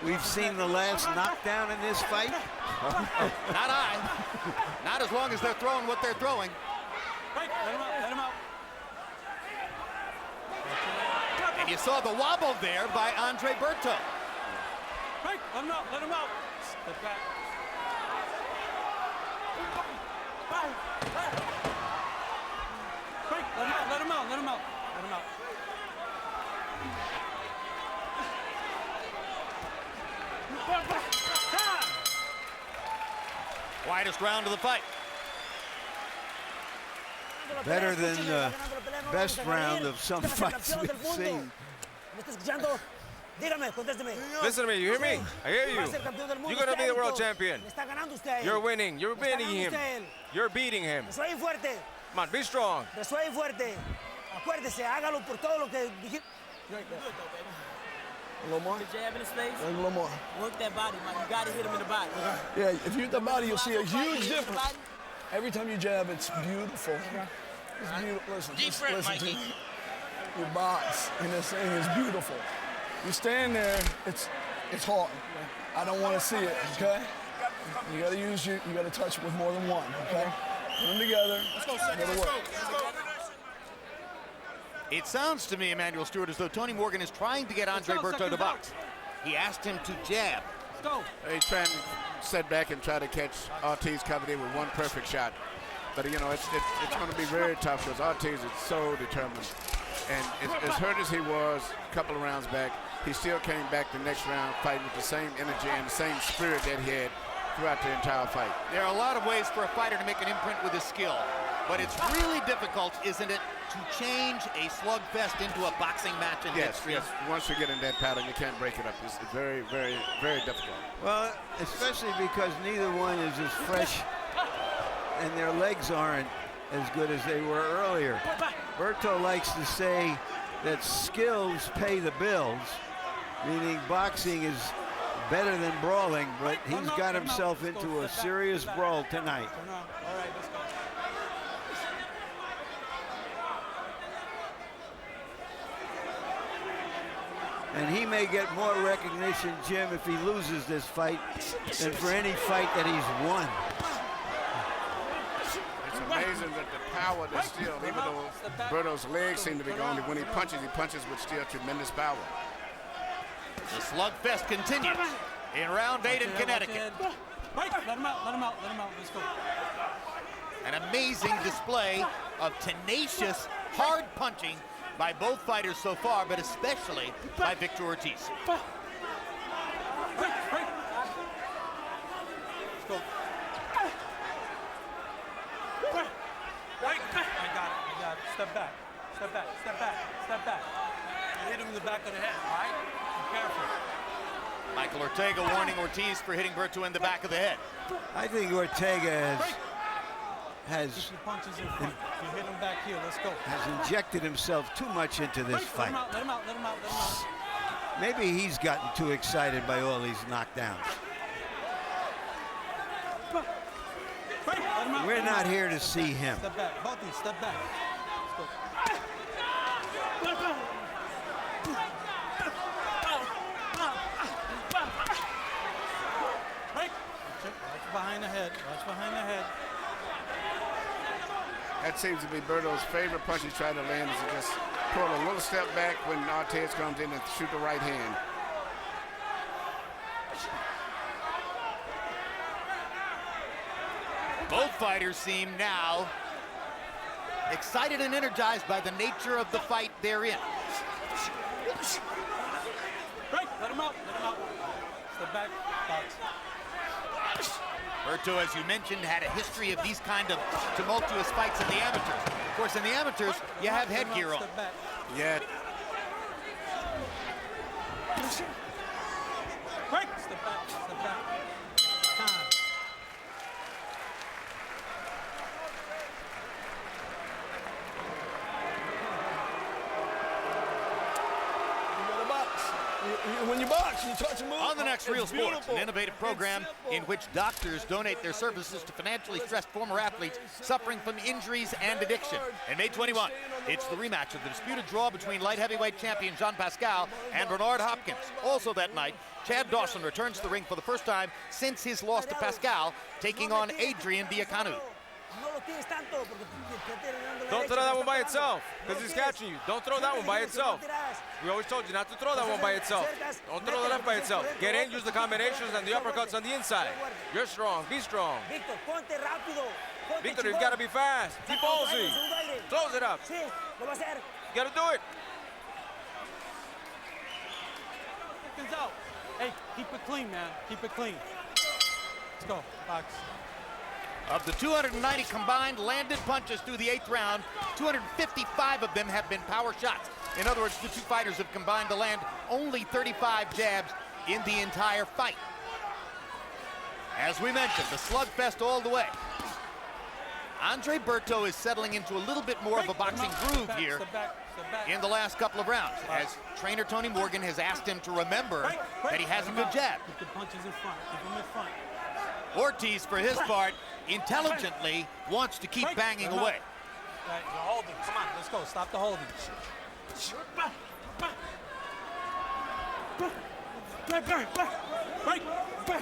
we've seen the last knockdown in this fight? Not I. Not as long as they're throwing what they're throwing. Let him out. And you saw the wobble there by Andre Berto. Let him out. Step back. Let him out. Widest round of the fight. Better than the best round of some fights we've seen. Listen to me, you hear me? I hear you. You're gonna be the world champion. You're winning. You're beating him. You're beating him. Come on, be strong. A little more? Jab in his face. A little more. Work that body, man. You got to hit him in the body. Yeah, if you hit the body, you'll see a huge difference. Every time you jab, it's beautiful. It's beautiful. Listen to you. Your box in this thing is beautiful. You stand there, it's hard. I don't want to see it, okay? You gotta you gotta touch it with more than one, okay? Put them together. Let's go, It sounds to me, Emmanuel Stewart, as though Tony Morgan is trying to get Andre Berto to box. He asked him to jab. Let's go. He's trying to set back and try to catch Ortiz coming in with one perfect shot. But, you know, it's going to be very tough because Ortiz is so determined. And as hurt as he was a couple of rounds back, he still came back the next round fighting with the same energy and the same spirit that he had throughout the entire fight. There are a lot of ways for a fighter to make an imprint with his skill, but it's really difficult, isn't it, to change a slugfest into a boxing match in midstream? Yes. Once you get in that pattern, you can't break it up. It's very, very, very difficult. Well, especially because neither one is as fresh and their legs aren't as good as they were earlier. Berto likes to say that skills pay the bills, meaning boxing is better than brawling, but he's got himself into a serious brawl tonight. All right, let's go. And he may get more recognition, Jim, if he loses this fight than for any fight that he's won. It's amazing that the power that's still, even though Berto's legs seem to be gone, when he punches with still tremendous power. The slugfest continues in round 8 in Connecticut. Let him out. Let's go. An amazing display of tenacious, hard punching by both fighters so far, but especially by Victor Ortiz. Let's go. I got it. Step back. You hit him in the back of the head, all right? Be careful. Michael Ortega warning Ortiz for hitting Berto in the back of the head. I think Ortega has Punches in front. You hit him back here. Let's go. has injected himself too much into this fight. Let him out. Maybe he's gotten too excited by all these knockdowns. We're not here to see him. Step back. Both of you, step back. Let's go. Watch behind the head. That seems to be Berto's favorite punch he's trying to land is to just pull a little step back when Ortiz comes in and shoot the right hand. Both fighters seem now excited and energized by the nature of the fight they're in. Let him out. Step back. Box. Berto, as you mentioned, had a history of these kind of tumultuous fights in the amateurs. Of course, in the amateurs, you have headgear on. Step back. Yeah. Step back. Time. You got a box. when you box, you touch and move. On the next Real It's Sports, beautiful. an innovative program It's in simple. which doctors donate their services to financially stressed former athletes suffering from injuries and addiction. And May 21, it's the rematch of the disputed draw between light heavyweight champion Jean Pascal and Bernard Hopkins. Also that night, Chad Dawson returns to the ring for the first time since his loss to Pascal, taking on Adrian Diacanu. Don't throw that one by itself, because he's catching you. Don't throw that one by itself. We always told you not to throw that one by itself. Don't throw the left by itself. Get in, use the combinations and the uppercuts on the inside. You're strong, be strong. Victor, you've got to be fast. Be ballsy. Close it up. You got to do it. Out. Hey, keep it clean, man. Keep it clean. Let's go. Box. Of the 290 combined landed punches through the 8th round, 255 of them have been power shots. In other words, the two fighters have combined to land only 35 jabs in the entire fight. As we mentioned, the slugfest all the way. Andre Berto is settling into a little bit more of a boxing groove here in the last couple of rounds, as trainer Tony Morgan has asked him to remember that he has a good jab. Keep the punches in front. Keep them in front. Ortiz, for his part, intelligently wants to keep banging away. Right, you're holding. Come on, let's go. Stop the holding.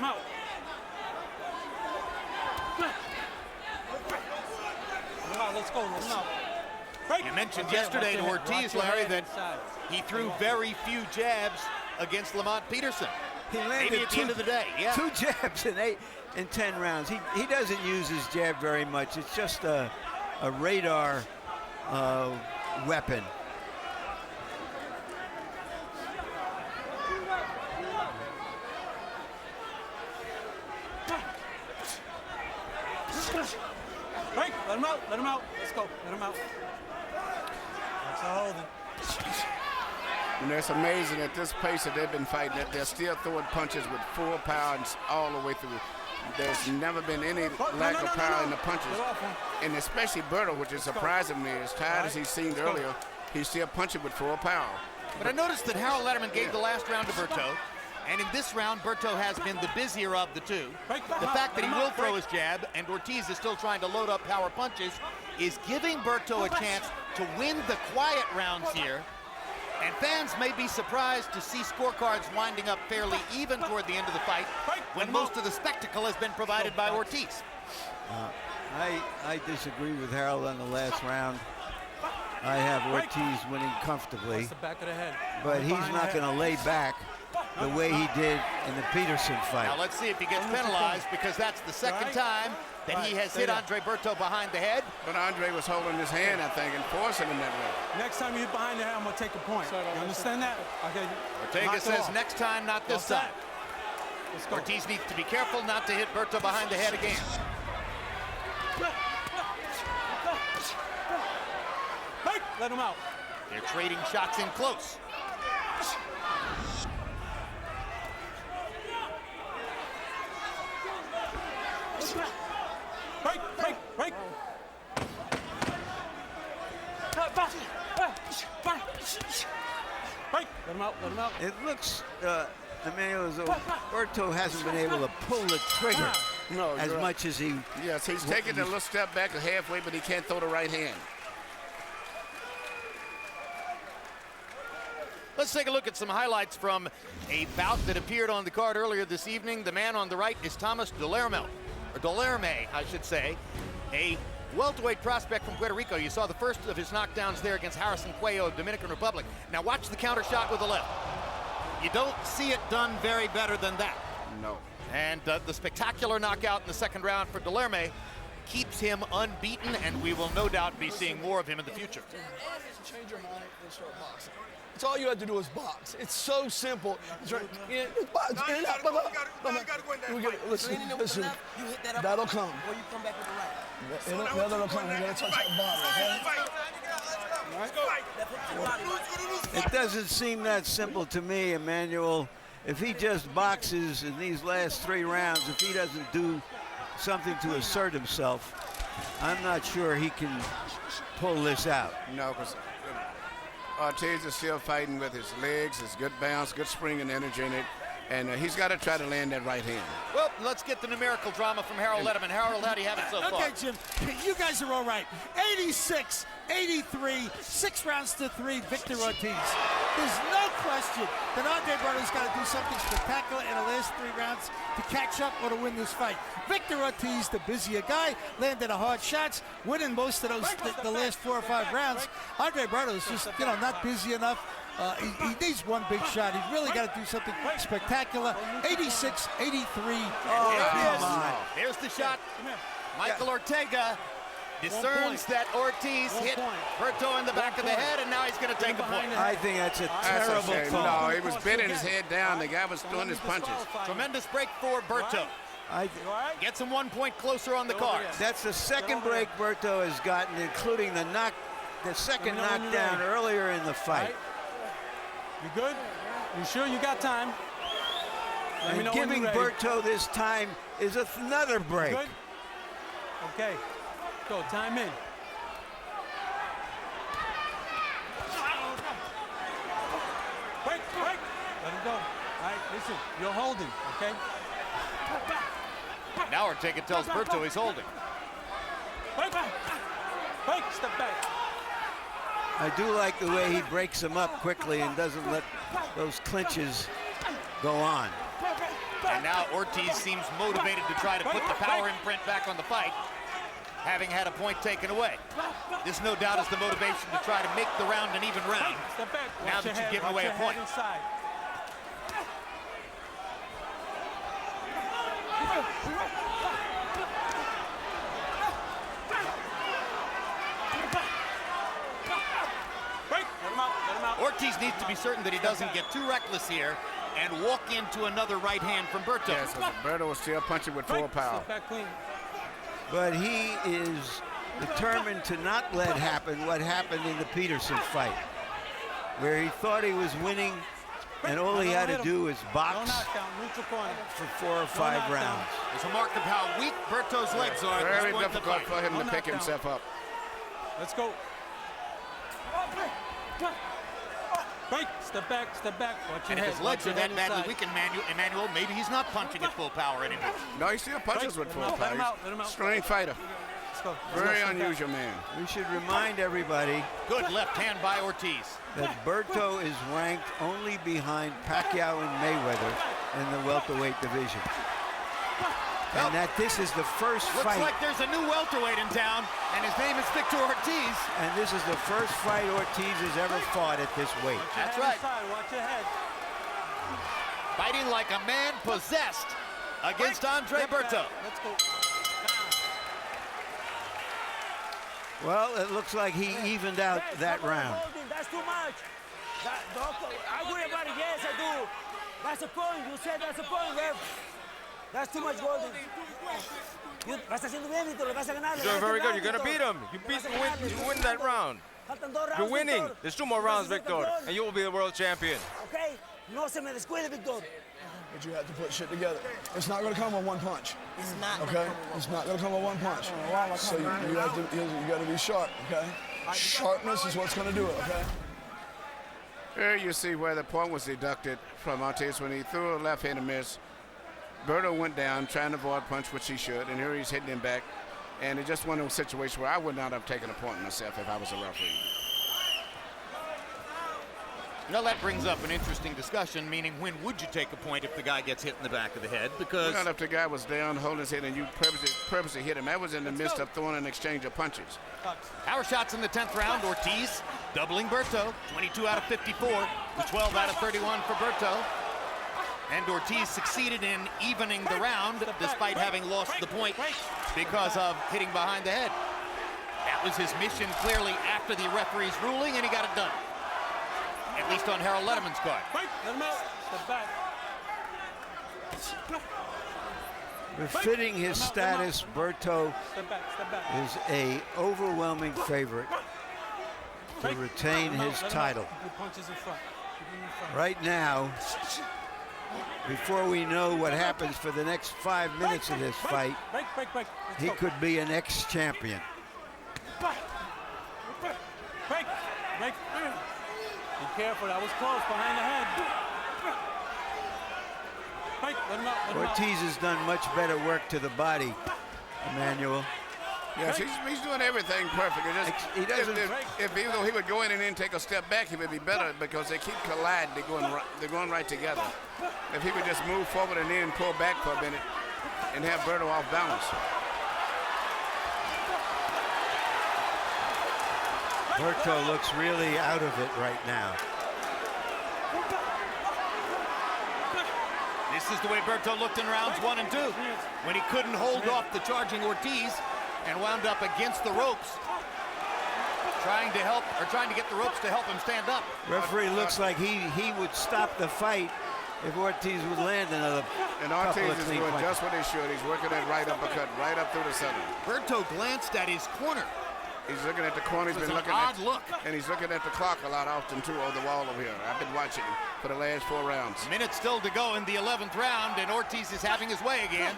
Out. Let's go. Let's go. You mentioned yesterday to Ortiz, Larry, that he threw very few jabs against Lamont Peterson. He landed Maybe at the end of the day, yeah. 2 jabs in 10 rounds. He doesn't use his jab very much. It's just a radar weapon. Right, let him out, let him out. Let's go, let him out. That's a holding. And it's amazing at this pace that they've been fighting that they're still throwing punches with full power and all the way through. There's never been any lack of power in the punches. And especially Berto, which is surprising me. As tired as he seemed earlier, he's still punching with full power. But I noticed that Harold Letterman gave the last round to Berto, and in this round, Berto has been the busier of the two. The fact that he will throw his jab and Ortiz is still trying to load up power punches is giving Berto a chance to win the quiet rounds here. And fans may be surprised to see scorecards winding up fairly even toward the end of the fight when most of the spectacle has been provided by Ortiz. I disagree with Harold on the last round. I have Ortiz winning comfortably, That's the back of the head. but he's not going to lay back the way he did in the Peterson fight. Now let's see if he gets penalized, because that's the second time that he has hit Andre Berto behind the head. But Andre was holding his hand, I think, and forcing him that way. Next time you hit behind the head, I'm going to take a point. You understand that? Okay. Ortega says next time, not this time. Ortiz needs to be careful not to hit Berto behind the head again. Let him out. They're trading shots in close. Break. Let him out. It looks, Emmanuel, as though Berto hasn't been able to pull the trigger as much as he... Yes, he's taking a little step back halfway, but he can't throw the right hand. Let's take a look at some highlights from a bout that appeared on the card earlier this evening. The man on the right is Thomas Delerme, I should say, a welterweight prospect from Puerto Rico. You saw the first of his knockdowns there against Harrison Cuello of Dominican Republic. Now watch the counter shot with the left. You don't see it done very better than that. No. And the spectacular knockout in the second round for Delerme keeps him unbeaten, and we will no doubt be seeing more of him in the future. Change your mind and start boxing. That's all you have to do is box. It's so simple. Listen, that'll come. Or you come back with the right. That'll come. We're going to touch that bottom, okay? It doesn't seem that simple to me, Emmanuel. If he just boxes in these last 3 rounds, if he doesn't do something to assert himself, I'm not sure he can pull this out. No, because Ортис is still fighting with his legs, his good bounce, good spring and energy in it. And he's got to try to land that right hand. Well, let's get the numerical drama from Harold Letterman. Harold, how do you have it so far? Okay, Jim, you guys are all right. 86, 83, 6 rounds to 3, Victor Ortiz. There's no question that Ande Berto's got to do something spectacular in the last 3 rounds to catch up or to win this fight. Victor Ortiz, the busier guy, landed the hard shots, winning most of those the last 4 or 5 rounds. Ande Berto's just, not busy enough. He needs one big shot. He's really got to do something spectacular. 86, 83. Come on. Here's the shot. Michael Ortega discerns that Ortiz hit Berto in the back of the head, and now he's going to take a point. I think that's a terrible call. No, he was bending his head down. The guy was doing his punches. Tremendous break for Berto. Gets him 1 point closer on the card. That's the second break Berto has gotten, including the second knockdown earlier in the fight. You good? You sure you got time? And giving Berto this time is another break. Good? Okay. Go, time in. Break. Let him go. All right, listen, you're holding, okay? Now Ortega tells Berto he's holding. Break, step back. I do like the way he breaks them up quickly and doesn't let those clinches go on. And now Ortiz seems motivated to try to put the power imprint back on the fight, having had a point taken away. This, no doubt, is the motivation to try to make the round an even round, now that you've given away a point. Ortiz needs to be certain that he doesn't get too reckless here and walk into another right hand from Berto. Yes, Berto was still punching with full power. But he is determined to not let happen what happened in the Peterson fight, where he thought he was winning and all he had to do was box for 4 or 5 rounds. It's a mark of how weak Berto's legs are. Very difficult for him to pick himself up. Let's go. Break, step back. Watch your and head. if his legs are that badly weak, Emmanuel, maybe he's not punching at full power anymore. No, he still punches with full power. Let him out. Strange fighter. Let's go. Very unusual man. We should remind everybody Good left hand by Ortiz. that Berto is ranked only behind Pacquiao and Mayweather in the welterweight division. And that this is the first fight. Looks like there's a new welterweight in town, and his name is Victor Ortiz. And this is the first fight Ortiz has ever fought at this weight. That's right. Watch your head. Fighting like a man possessed against Ande Berto. Let's go. Well, it looks like he evened out that round. That's too much. I worry about it. Yes, I do. That's a point. You said that's a point, ref. That's too much golden. Vas haciendo bien, Víctor. Vas a ganar. You're doing very good. You're gonna beat him. You win that round. You're winning. There's 2 more rounds, Victor, and you will be the world champion. Okay. No se me descuide, Víctor. But you have to put shit together. It's not going to come on one punch. It's not. Okay? It's not going to come on one punch. So you got to be sharp, okay? Sharpness is what's going to do it, okay? Here you see where the point was deducted from Ортис when he threw a left hand and miss. Berto went down trying to avoid punch, which he should, and here he's hitting him back. And it's just one of those situations where I would not have taken a point myself if I was a referee. Now that brings up an interesting discussion, meaning when would you take a point if the guy gets hit in the back of the head? Because not if the guy was down holding his head and you purposely hit him. That was in the midst of throwing an exchange of punches. power shots in the 10th round. Ortiz doubling Berto, 22 out of 54 to 12 out of 31 for Berto. And Ortiz succeeded in evening the round despite having lost the point because of hitting behind the head. That was his mission clearly after the referee's ruling, and he got it done. At least on Harold Letterman's card. Befitting his status, Berto is an overwhelming favorite to retain his title. Right now, before we know what happens for the next 5 minutes of this fight, he could be an ex-champion. Be careful, that was close, behind the head. Right, let him out, let him out. Ortiz has done much better work to the body, Emmanuel. Yes, he's doing everything perfect. He doesn't. If even though he would go in and then take a step back, he would be better because they keep colliding. They're going right together. If he would just move forward and then pull back for a minute and have Berto off balance. Berto looks really out of it right now. This is the way Berto looked in rounds 1 and 2 when he couldn't hold off the charging Ortiz and wound up against the ropes, trying to get the ropes to help him stand up. Referee looks like he would stop the fight if Ortiz would land another And couple Ortiz of is clean doing punches. just what he should. He's working that right uppercut right up through the center. Berto glanced at his corner. He's looking at the corner. He's It was been an looking odd at look. And he's looking at the clock a lot often too on the wall over here. I've been watching him for the last 4 rounds. Minutes still to go in the 11th round, and Ortiz is having his way again.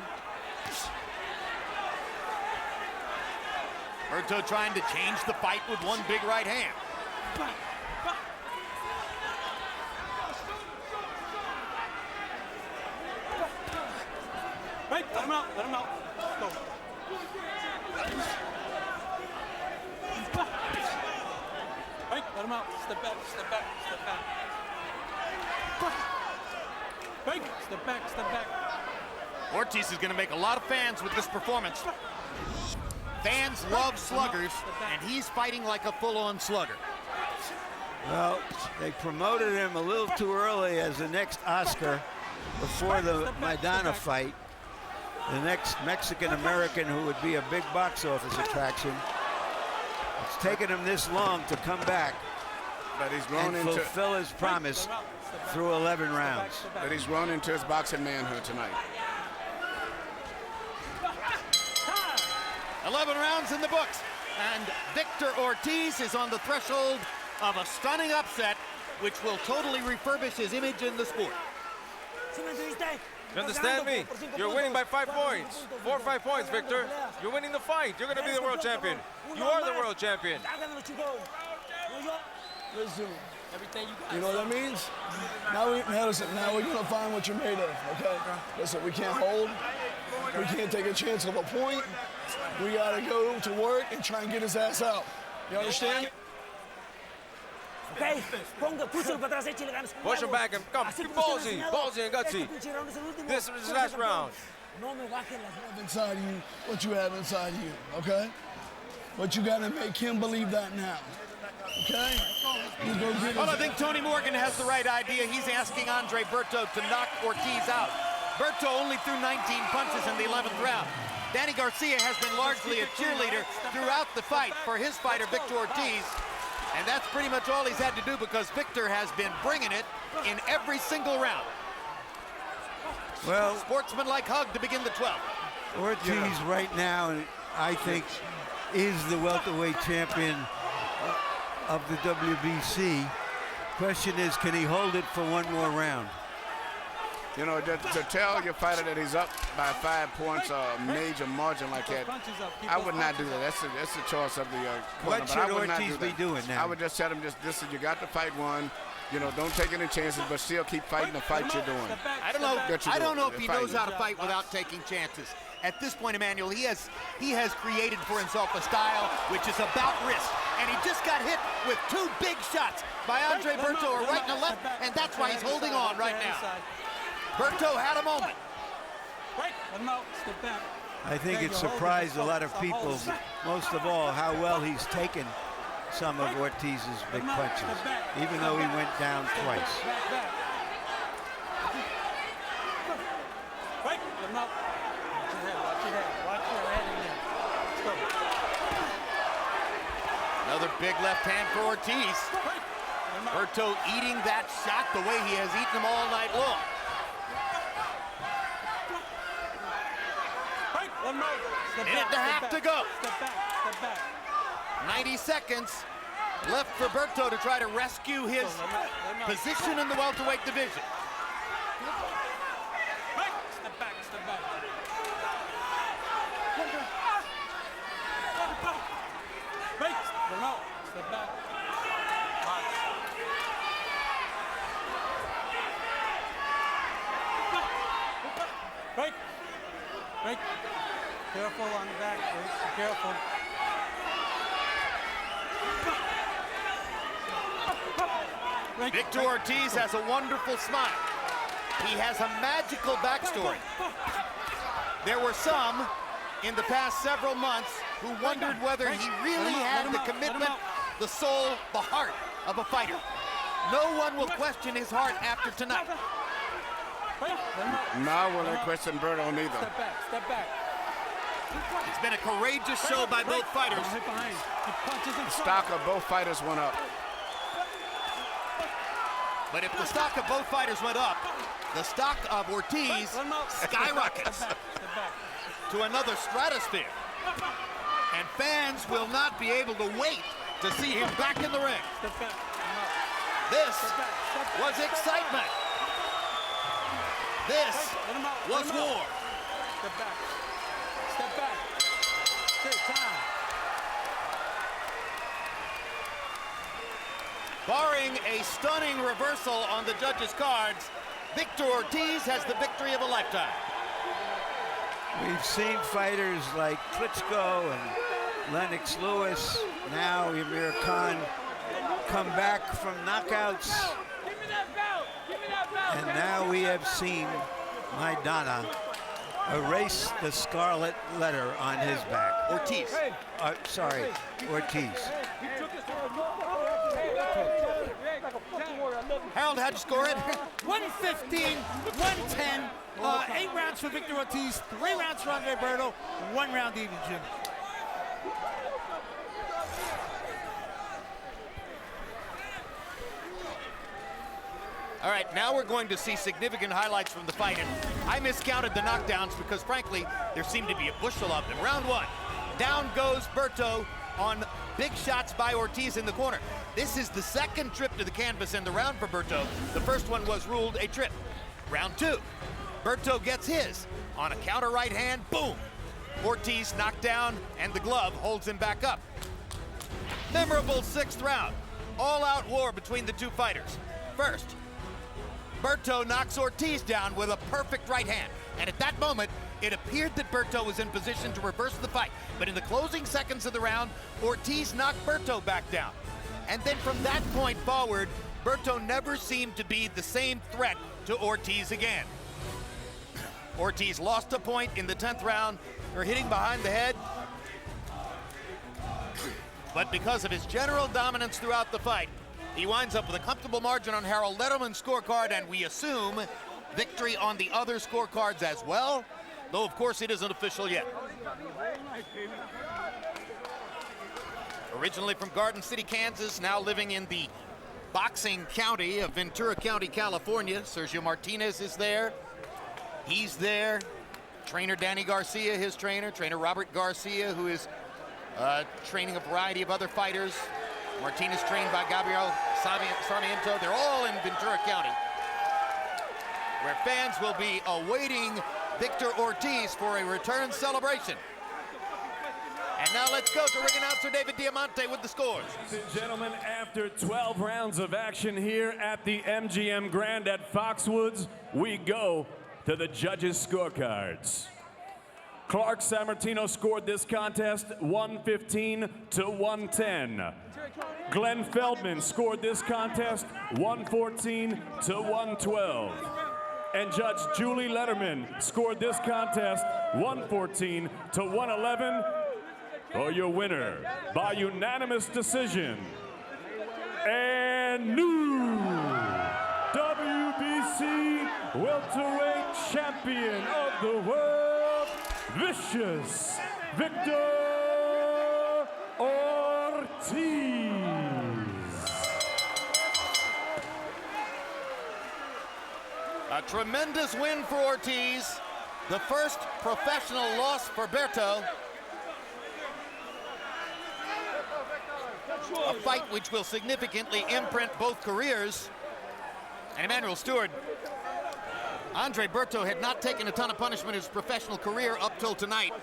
Berto trying to change the fight with one big right hand. Right, let him out, let him out. Go. Right, let him out. Step back, step back, step back. Right, step back, step back. Ortiz is going to make a lot of fans with this performance. Fans love sluggers, and he's fighting like a full-on slugger. Well, they promoted him a little too early as the next Oscar before the Maidana fight. The next Mexican-American who would be a big box office attraction. It's taken him this long to come back But he's grown and into fulfill his promise through 11 rounds. But he's grown into his boxing manhood tonight. 11 rounds in the books, and Victor Ortiz is on the threshold of a stunning upset, which will totally refurbish his image in the sport. You understand me? You're winning by 5 points. 4 or 5 points, Victor. You're winning the fight. You're going to be the world champion. You are the world champion. Listen, Everything you got. you know what that means? Now we're gonna find what you're made of, okay? Listen, we can't hold. We can't take a chance of a point. We gotta go to work and try and get his ass out. You understand? Okay, púchalo para atrás, échale ganas. Push him back and come. Be ballsy, ballsy and gutsy. This is the last round. No me bajen las manos. Inside of you, what you have inside of you, okay? But you gotta make him believe that now, okay? You go get Well, I his think Tony Morgan has the right idea. He's asking Andre Berto to knock Ortiz out. Berto only threw 19 punches in the 11th round. Danny Garcia has been largely a cheerleader throughout the fight for his fighter, Victor Ortiz. And that's pretty much all he's had to do because Victor has been bringing it in every single round. Well, Sportsmanlike hug to begin the 12th. Ortiz right now, I think, is the welterweight champion of the WBC. Question is, can he hold it for one more round? You know, to tell your fighter that he's up by 5 points, a major margin like that, I would not do that. That's the choice of the corner. What but should I would not Ortiz do that. be doing now? I would just tell him, listen, you got the fight won. You know, don't take any chances, but still keep fighting the fight you're doing. I don't know. That you're I don't doing. know if he knows how to fight without taking chances. At this point, Emmanuel, he has created for himself a style which is about risk, and he just got hit with 2 big shots by Andre Berto, a right and a left, and that's why he's holding on right now. Berto had a moment. Right, let him out. Step back. I think it surprised a lot of people, most of all, how well he's taken some of Ortiz's big punches, even though he went down twice. Back, back. Right, let him out. Watch your head, watch your head. Watch your head in there. Let's go. Another big left hand for Ortiz. Right, let him out. Berto eating that shot the way he has eaten them all night long. Right, let him out. Step Minute and a half to go. Step back, step back. 90 seconds left for Berto to try to rescue his position in the welterweight division. Right, step back, step back. Right, let him out. Step back. Break. Careful on the back. Break. Be careful. Break. Victor Ortiz has a wonderful smile. He has a magical backstory. There were some in the past several months who wondered whether he really had the commitment, the soul, the heart of a fighter. No one will question his heart after tonight. Now will they question Berto neither. Step back. Step back. It's been a courageous show by both fighters. Hit behind. He punches in The front. stock of both fighters went up. But if the stock of both fighters went up, the stock of Ortiz skyrockets to another stratosphere. And fans will not be able to wait to see him back in the ring. This was excitement. This was war. Step back. Step back. Take time. Barring a stunning reversal on the judges' cards, Victor Ortiz has the victory of a lifetime. We've seen fighters like Klitschko and Lennox Lewis, now Amir Khan, come back from knockouts. And now we have seen Maidana erase the scarlet letter on his back. Ortiz. Sorry, Ortiz. Harold, how'd you score it? 115, 110, 8 rounds for Victor Ortiz, 3 rounds for Andre Berto, 1 round even, Jim. All right, now we're going to see significant highlights from the fight, and I miscounted the knockdowns because, frankly, there seemed to be a bushel of them. Round 1, down goes Berto on big shots by Ortiz in the corner. This is the second trip to the canvas in the round for Berto. The first one was ruled a trip. Round 2, Berto gets his. On a counter right hand, boom. Ortiz knocked down, and the glove holds him back up. Memorable 6th round. All-out war between the two fighters. First, Berto knocks Ortiz down with a perfect right hand. And at that moment, it appeared that Berto was in position to reverse the fight. But in the closing seconds of the round, Ortiz knocked Berto back down. And then from that point forward, Berto never seemed to be the same threat to Ortiz again. Ortiz lost a point in the 10th round for hitting behind the head. But because of his general dominance throughout the fight, he winds up with a comfortable margin on Harold Letterman's scorecard, and we assume victory on the other scorecards as well, though of course it isn't official yet. Originally from Garden City, Kansas, now living in the boxing county of Ventura County, California, Sergio Martinez is there. He's there. Trainer Danny Garcia, his trainer. Trainer Robert Garcia, who is training a variety of other fighters. Martinez trained by Gabriel Sarmiento. They're all in Ventura County, where fans will be awaiting Victor Ortiz for a return celebration. And now let's go to ring announcer David Diamante with the scores. Ladies and gentlemen, after 12 rounds of action here at the MGM Grand at Foxwoods, we go to the judges' scorecards. Clark Sammartino scored this contest 115 to 110. Glenn Feldman scored this contest 114 to 112. And Judge Julie Letterman scored this contest 114 to 111 for your winner by unanimous decision. And new WBC welterweight champion of the world, Vicious Victor Ortiz. A tremendous win for Ortiz. The first professional loss for Berto. A fight which will significantly imprint both careers. And Emmanuel Stewart, Andre Berto had not taken a ton of punishment in his professional career up till tonight.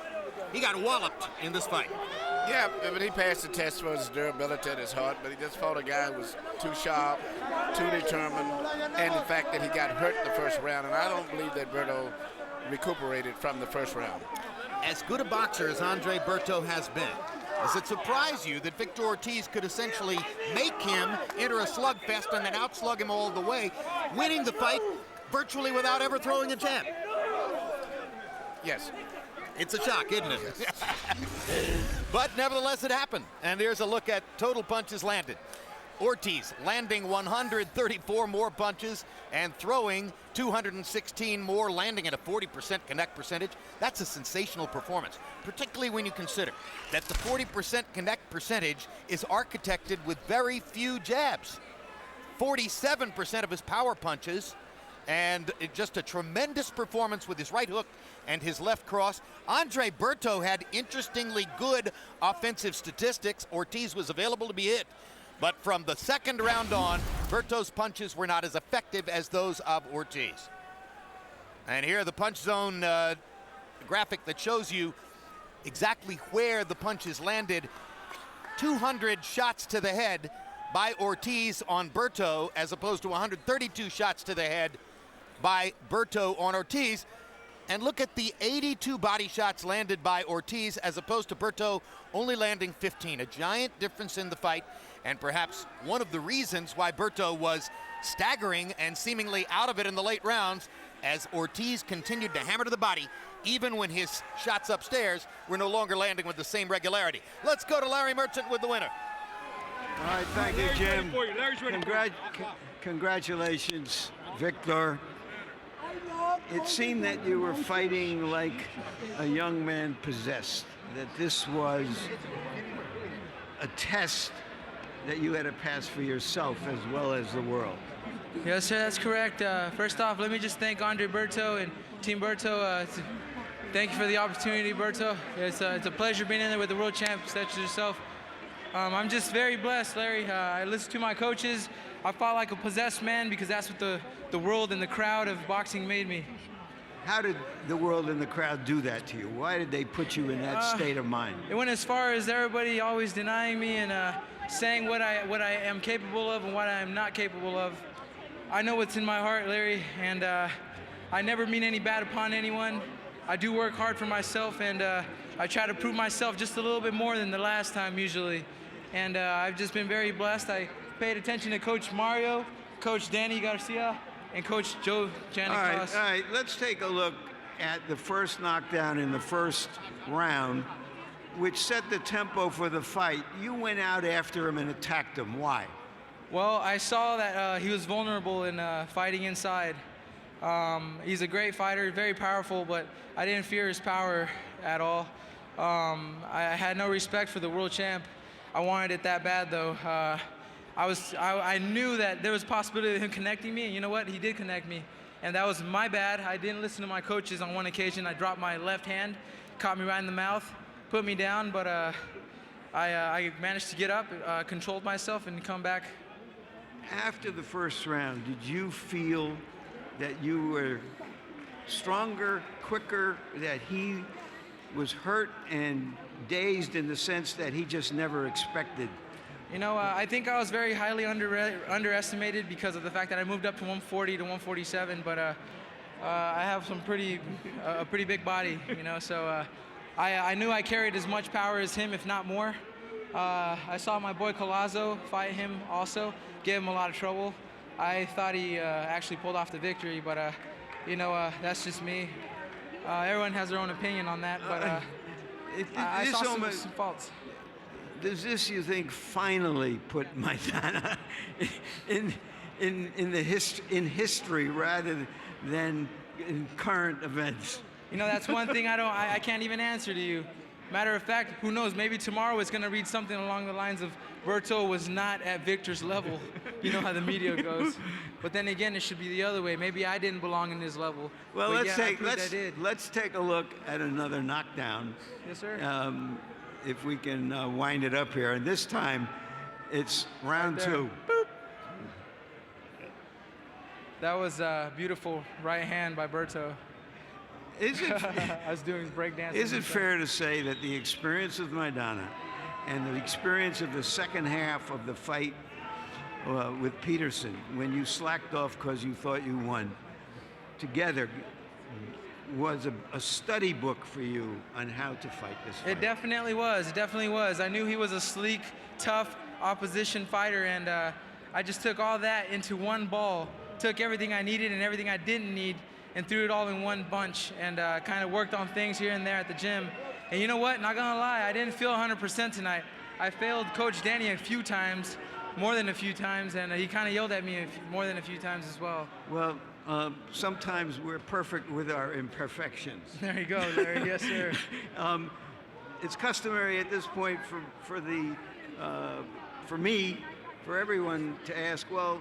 He got walloped in this fight. Yeah, but he passed the test for his durability and his heart, but he just fought a guy who was too sharp, too determined, and the fact that he got hurt the first round. And I don't believe that Berto recuperated from the first round. As good a boxer as Andre Berto has been, does it surprise you that Victor Ortiz could essentially make him enter a slugfest and then outslug him all the way, winning the fight virtually without ever throwing a jab? Yes. It's a shock, isn't it? Yes. But nevertheless, it happened. And here's a look at total punches landed. Ortiz landing 134 more punches and throwing 216 more, landing at a 40% connect percentage. That's a sensational performance, particularly when you consider that the 40% connect percentage is architected with very few jabs. 47% of his power punches, and just a tremendous performance with his right hook and his left cross. Andre Berto had interestingly good offensive statistics. Ortiz was available to be hit. But from the second round on, Berto's punches were not as effective as those of Ortiz. And here the punch zone graphic that shows you exactly where the punches landed. 200 shots to the head by Ortiz on Berto, as opposed to 132 shots to the head by Berto on Ortiz. And look at the 82 body shots landed by Ortiz, as opposed to Berto only landing 15. A giant difference in the fight, and perhaps one of the reasons why Berto was staggering and seemingly out of it in the late rounds, as Ortiz continued to hammer to the body, even when his shots upstairs were no longer landing with the same regularity. Let's go to Larry Merchant with the winner. All right, thank you, Jim. Congratulations, Victor. It seemed that you were fighting like a young man possessed, that this was a test that you had to pass for yourself as well as the world. Yes, sir, that's correct. First off, let me just thank Andre Berto and Team Berto. Thank you for the opportunity, Berto. It's a pleasure being in there with the world champ such as yourself. I'm just very blessed, Larry. I listen to my coaches. I fought like a possessed man because that's what the world and the crowd of boxing made me. How did the world and the crowd do that to you? Why did they put you in that state of mind? It went as far as everybody always denying me and saying what I am capable of and what I am not capable of. I know what's in my heart, Larry, and I never mean any bad upon anyone. I do work hard for myself, and I try to prove myself just a little bit more than the last time usually. And I've just been very blessed. I paid attention to Coach Mario, Coach Danny Garcia, and Coach Joe Janikos. All right, let's take a look at the first knockdown in the first round, which set the tempo for the fight. You went out after him and attacked him. Why? Well, I saw that he was vulnerable in fighting inside. He's a great fighter, very powerful, but I didn't fear his power at all. I had no respect for the world champ. I wanted it that bad, though. I knew that there was a possibility of him connecting me, and you know what? He did connect me, and that was my bad. I didn't listen to my coaches on one occasion. I dropped my left hand, caught me right in the mouth, put me down, but I managed to get up, controlled myself, and come back. After the first round, did you feel that you were stronger, quicker, that he was hurt and dazed in the sense that he just never expected? You know, I think I was very highly underestimated because of the fact that I moved up to 140 to 147, but I have a pretty big body, you know, so I knew I carried as much power as him, if not more. I saw my boy Collazo fight him also, gave him a lot of trouble. I thought he actually pulled off the victory, but you know, that's just me. Everyone has their own opinion on that, but I saw some faults. Does this, you think, finally put Maidana in history rather than in current events? You know, that's one thing I can't even answer to you. Matter of fact, who knows, maybe tomorrow it's going to read something along the lines of Berto was not at Victor's level. You know how the media goes. But then again, it should be the other way. Maybe I didn't belong in his level. Well, but let's take a look at another knockdown. Yes, sir. If we can wind it up here. And this time, it's round two. Boop. That was a beautiful right hand by Berto. I was doing breakdancing. Is it fair to say that the experience of Maidana and the experience of the second half of the fight with Peterson, when you slacked off because you thought you won, together was a study book for you on how to fight this fight. It definitely was. It definitely was. I knew he was a sleek, tough opposition fighter, and I just took all that into one ball, took everything I needed and everything I didn't need, and threw it all in one bunch, and kind of worked on things here and there at the gym. And you know what? Not gonna lie, I didn't feel 100% tonight. I failed Coach Danny a few times, more than a few times, and he kind of yelled at me more than a few times as well. Well, sometimes we're perfect with our imperfections. There you go, Larry. Yes, sir. It's customary at this point for me, for everyone to ask, well,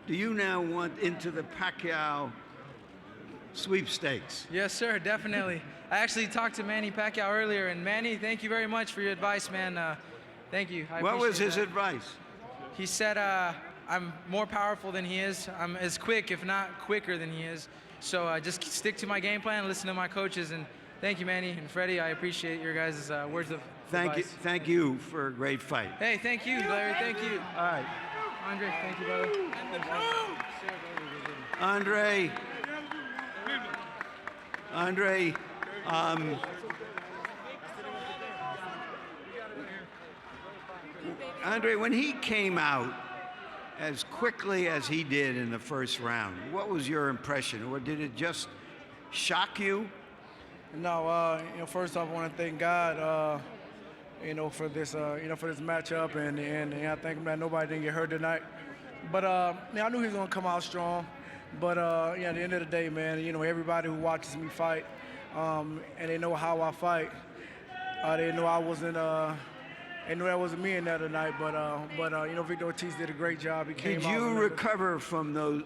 do you now want into the Pacquiao sweepstakes? Yes, sir, definitely. I actually talked to Manny Pacquiao earlier, and Manny, thank you very much for your advice, man. Thank you. What was his advice? He said, I'm more powerful than he is. I'm as quick, if not quicker than he is. So just stick to my game plan, listen to my coaches, and thank you, Manny and Freddie. I appreciate your guys' words of advice. Thank you for a great fight. Hey, thank you, Larry. Thank you. All right. Andre, thank you, brother. Andre, when he came out as quickly as he did in the first round, what was your impression? Or did it just shock you? No, first off, I want to thank God, for this, for this matchup, and I thank him that nobody didn't get hurt tonight. But I knew he was going to come out strong. But at the end of the day, man, everybody who watches me fight, and they know how I fight, they know I wasn't. They knew that wasn't me in there tonight. But Victor Ortiz did a great job. He came out. Did you recover from those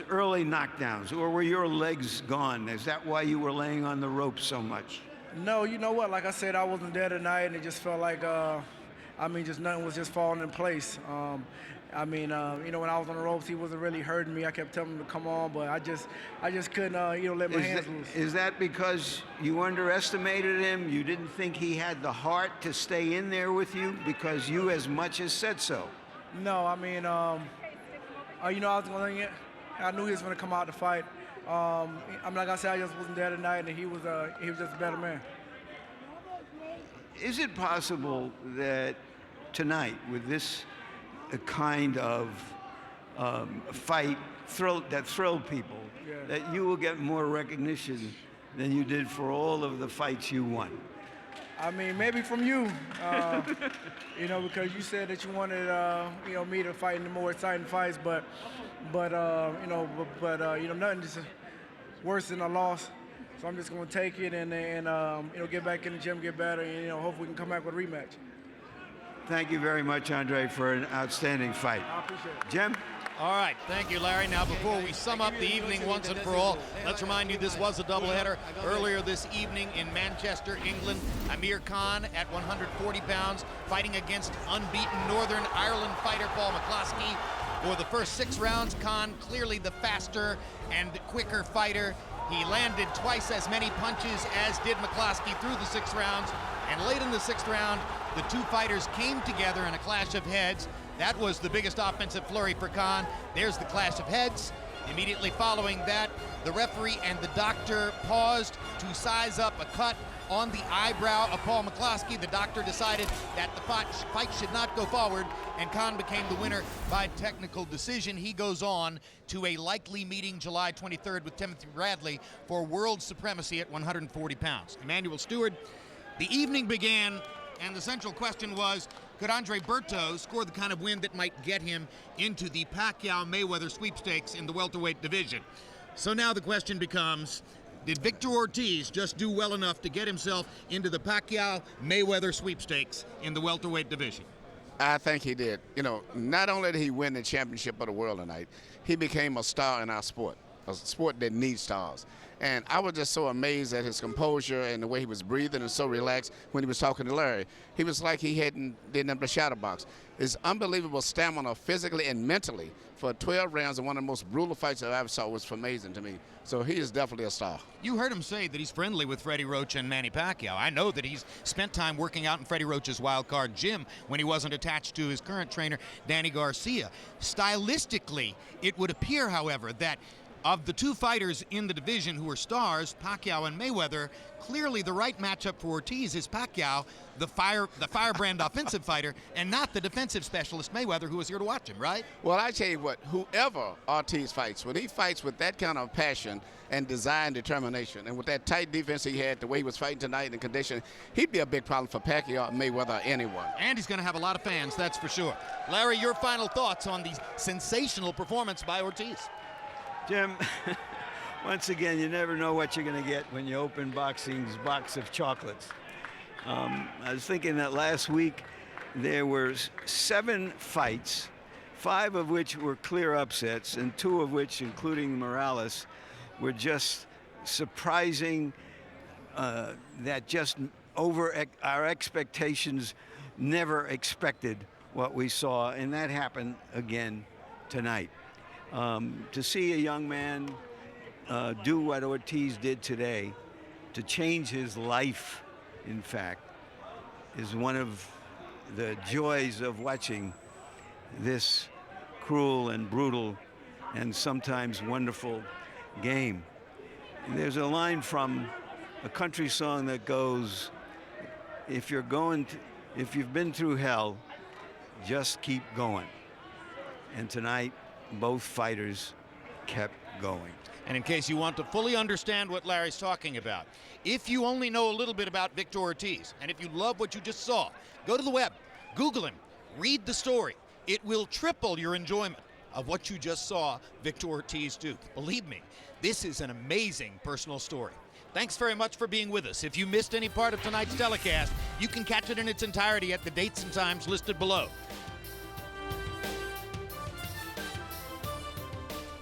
early knockdowns, or were your legs gone? Is that why you were laying on the ropes so much? No, you know what? Like I said, I wasn't there tonight, and it just felt like, just nothing was just falling in place. When I was on the ropes, he wasn't really hurting me. I kept telling him to come on, but I just couldn't, let my hands loose. Is that because you underestimated him? You didn't think he had the heart to stay in there with you because you as much as said so? No, I was going to. I knew he was going to come out to fight. Like I said, I just wasn't there tonight, and he was just a better man. Is it possible that tonight, with this kind of fight that thrilled people, that you will get more recognition than you did for all of the fights you won? Maybe from you, because you said that you wanted, me to fight in the more exciting fights, but nothing is worse than a loss. So I'm just going to take it and get back in the gym, get better, and hopefully we can come back with a rematch. Thank you very much, Andre, for an outstanding fight. I appreciate it. Jim? All right, thank you, Larry. Now, before we sum up the evening once and for all, let's remind you this was a doubleheader. Earlier this evening in Manchester, England, Amir Khan at 140 pounds, fighting against unbeaten Northern Ireland fighter Paul McCloskey. For the first 6 rounds, Khan clearly the faster and quicker fighter. He landed twice as many punches as did McCloskey through the 6 rounds. And late in the 6th round, the two fighters came together in a clash of heads. That was the biggest offensive flurry for Khan. There's the clash of heads. Immediately following that, the referee and the doctor paused to size up a cut on the eyebrow of Paul McCloskey. The doctor decided that the fight should not go forward, and Khan became the winner by technical decision. He goes on to a likely meeting July 23rd with Timothy Bradley for world supremacy at 140 pounds. Emmanuel Stewart, the evening began, and the central question was, could Andre Berto score the kind of win that might get him into the Pacquiao-Mayweather sweepstakes in the welterweight division? So now the question becomes, did Victor Ortiz just do well enough to get himself into the Pacquiao-Mayweather sweepstakes in the welterweight division? I think he did. Not only did he win the championship of the world tonight, he became a star in our sport, a sport that needs stars. And I was just so amazed at his composure and the way he was breathing and so relaxed when he was talking to Larry. He was like he didn't have the shadow box. His unbelievable stamina physically and mentally for 12 rounds and one of the most brutal fights I ever saw was amazing to me. So he is definitely a star. You heard him say that he's friendly with Freddie Roach and Manny Pacquiao. I know that he's spent time working out in Freddie Roach's wild card gym when he wasn't attached to his current trainer, Danny Garcia. Stylistically, it would appear, however, that Of the two fighters in the division who are stars, Pacquiao and Mayweather, clearly the right matchup for Ortiz is Pacquiao, the firebrand offensive fighter, and not the defensive specialist Mayweather, who is here to watch him, right? Well, I tell you what, whoever Ortiz fights, when he fights with that kind of passion and desire and determination, and with that tight defense he had, the way he was fighting tonight and condition, he'd be a big problem for Pacquiao, Mayweather, or anyone. And he's going to have a lot of fans, that's for sure. Larry, your final thoughts on the sensational performance by Ortiz? Jim, once again, you never know what you're going to get when you open boxing's box of chocolates. I was thinking that last week there were 7 fights, 5 of which were clear upsets, and 2 of which, including Morales, were just surprising, that just over our expectations, never expected what we saw, and that happened again tonight. To see a young man do what Ortiz did today, to change his life, in fact, is one of the joys of watching this cruel and brutal and sometimes wonderful game. There's a line from a country song that goes, if you've been through hell, just keep going. And tonight, both fighters kept going. And in case you want to fully understand what Larry's talking about, if you only know a little bit about Victor Ortiz, and if you love what you just saw, go to the web, Google him, read the story. It will triple your enjoyment of what you just saw Victor Ortiz do. Believe me, this is an amazing personal story. Thanks very much for being with us. If you missed any part of tonight's telecast, you can catch it in its entirety at the dates and times listed below.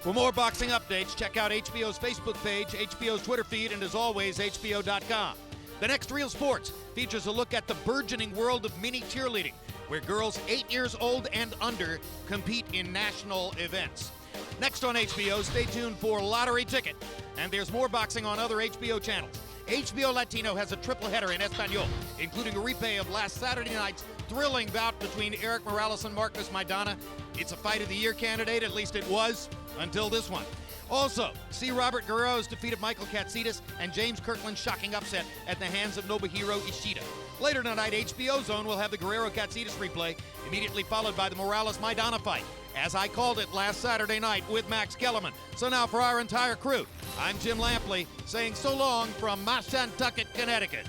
For more boxing updates, check out HBO's Facebook page, HBO's Twitter feed, and as always, HBO.com. The next Real Sports features a look at the burgeoning world of mini cheerleading, where girls 8 years old and under compete in national events. Next on HBO, stay tuned for Lottery Ticket, and there's more boxing on other HBO channels. HBO Latino has a triple header in Espanol, including a replay of last Saturday night's thrilling bout between Eric Morales and Marcos Maidana. It's a Fight of the Year candidate, at least it was, until this one. Also, see Robert Guerrero's defeat of Michael Katsidis and James Kirkland's shocking upset at the hands of Nobuhiro Ishida. Later tonight, HBO Zone will have the Guerrero-Katsidis replay, immediately followed by the Morales-Maidana fight, as I called it last Saturday night with Max Kellerman. So now for our entire crew, I'm Jim Lampley, saying so long from Mashantucket, Connecticut.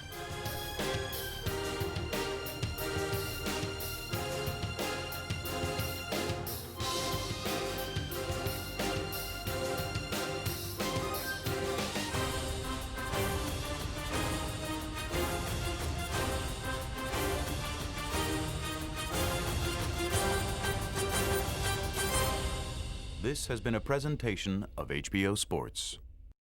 This has been a presentation of HBO Sports.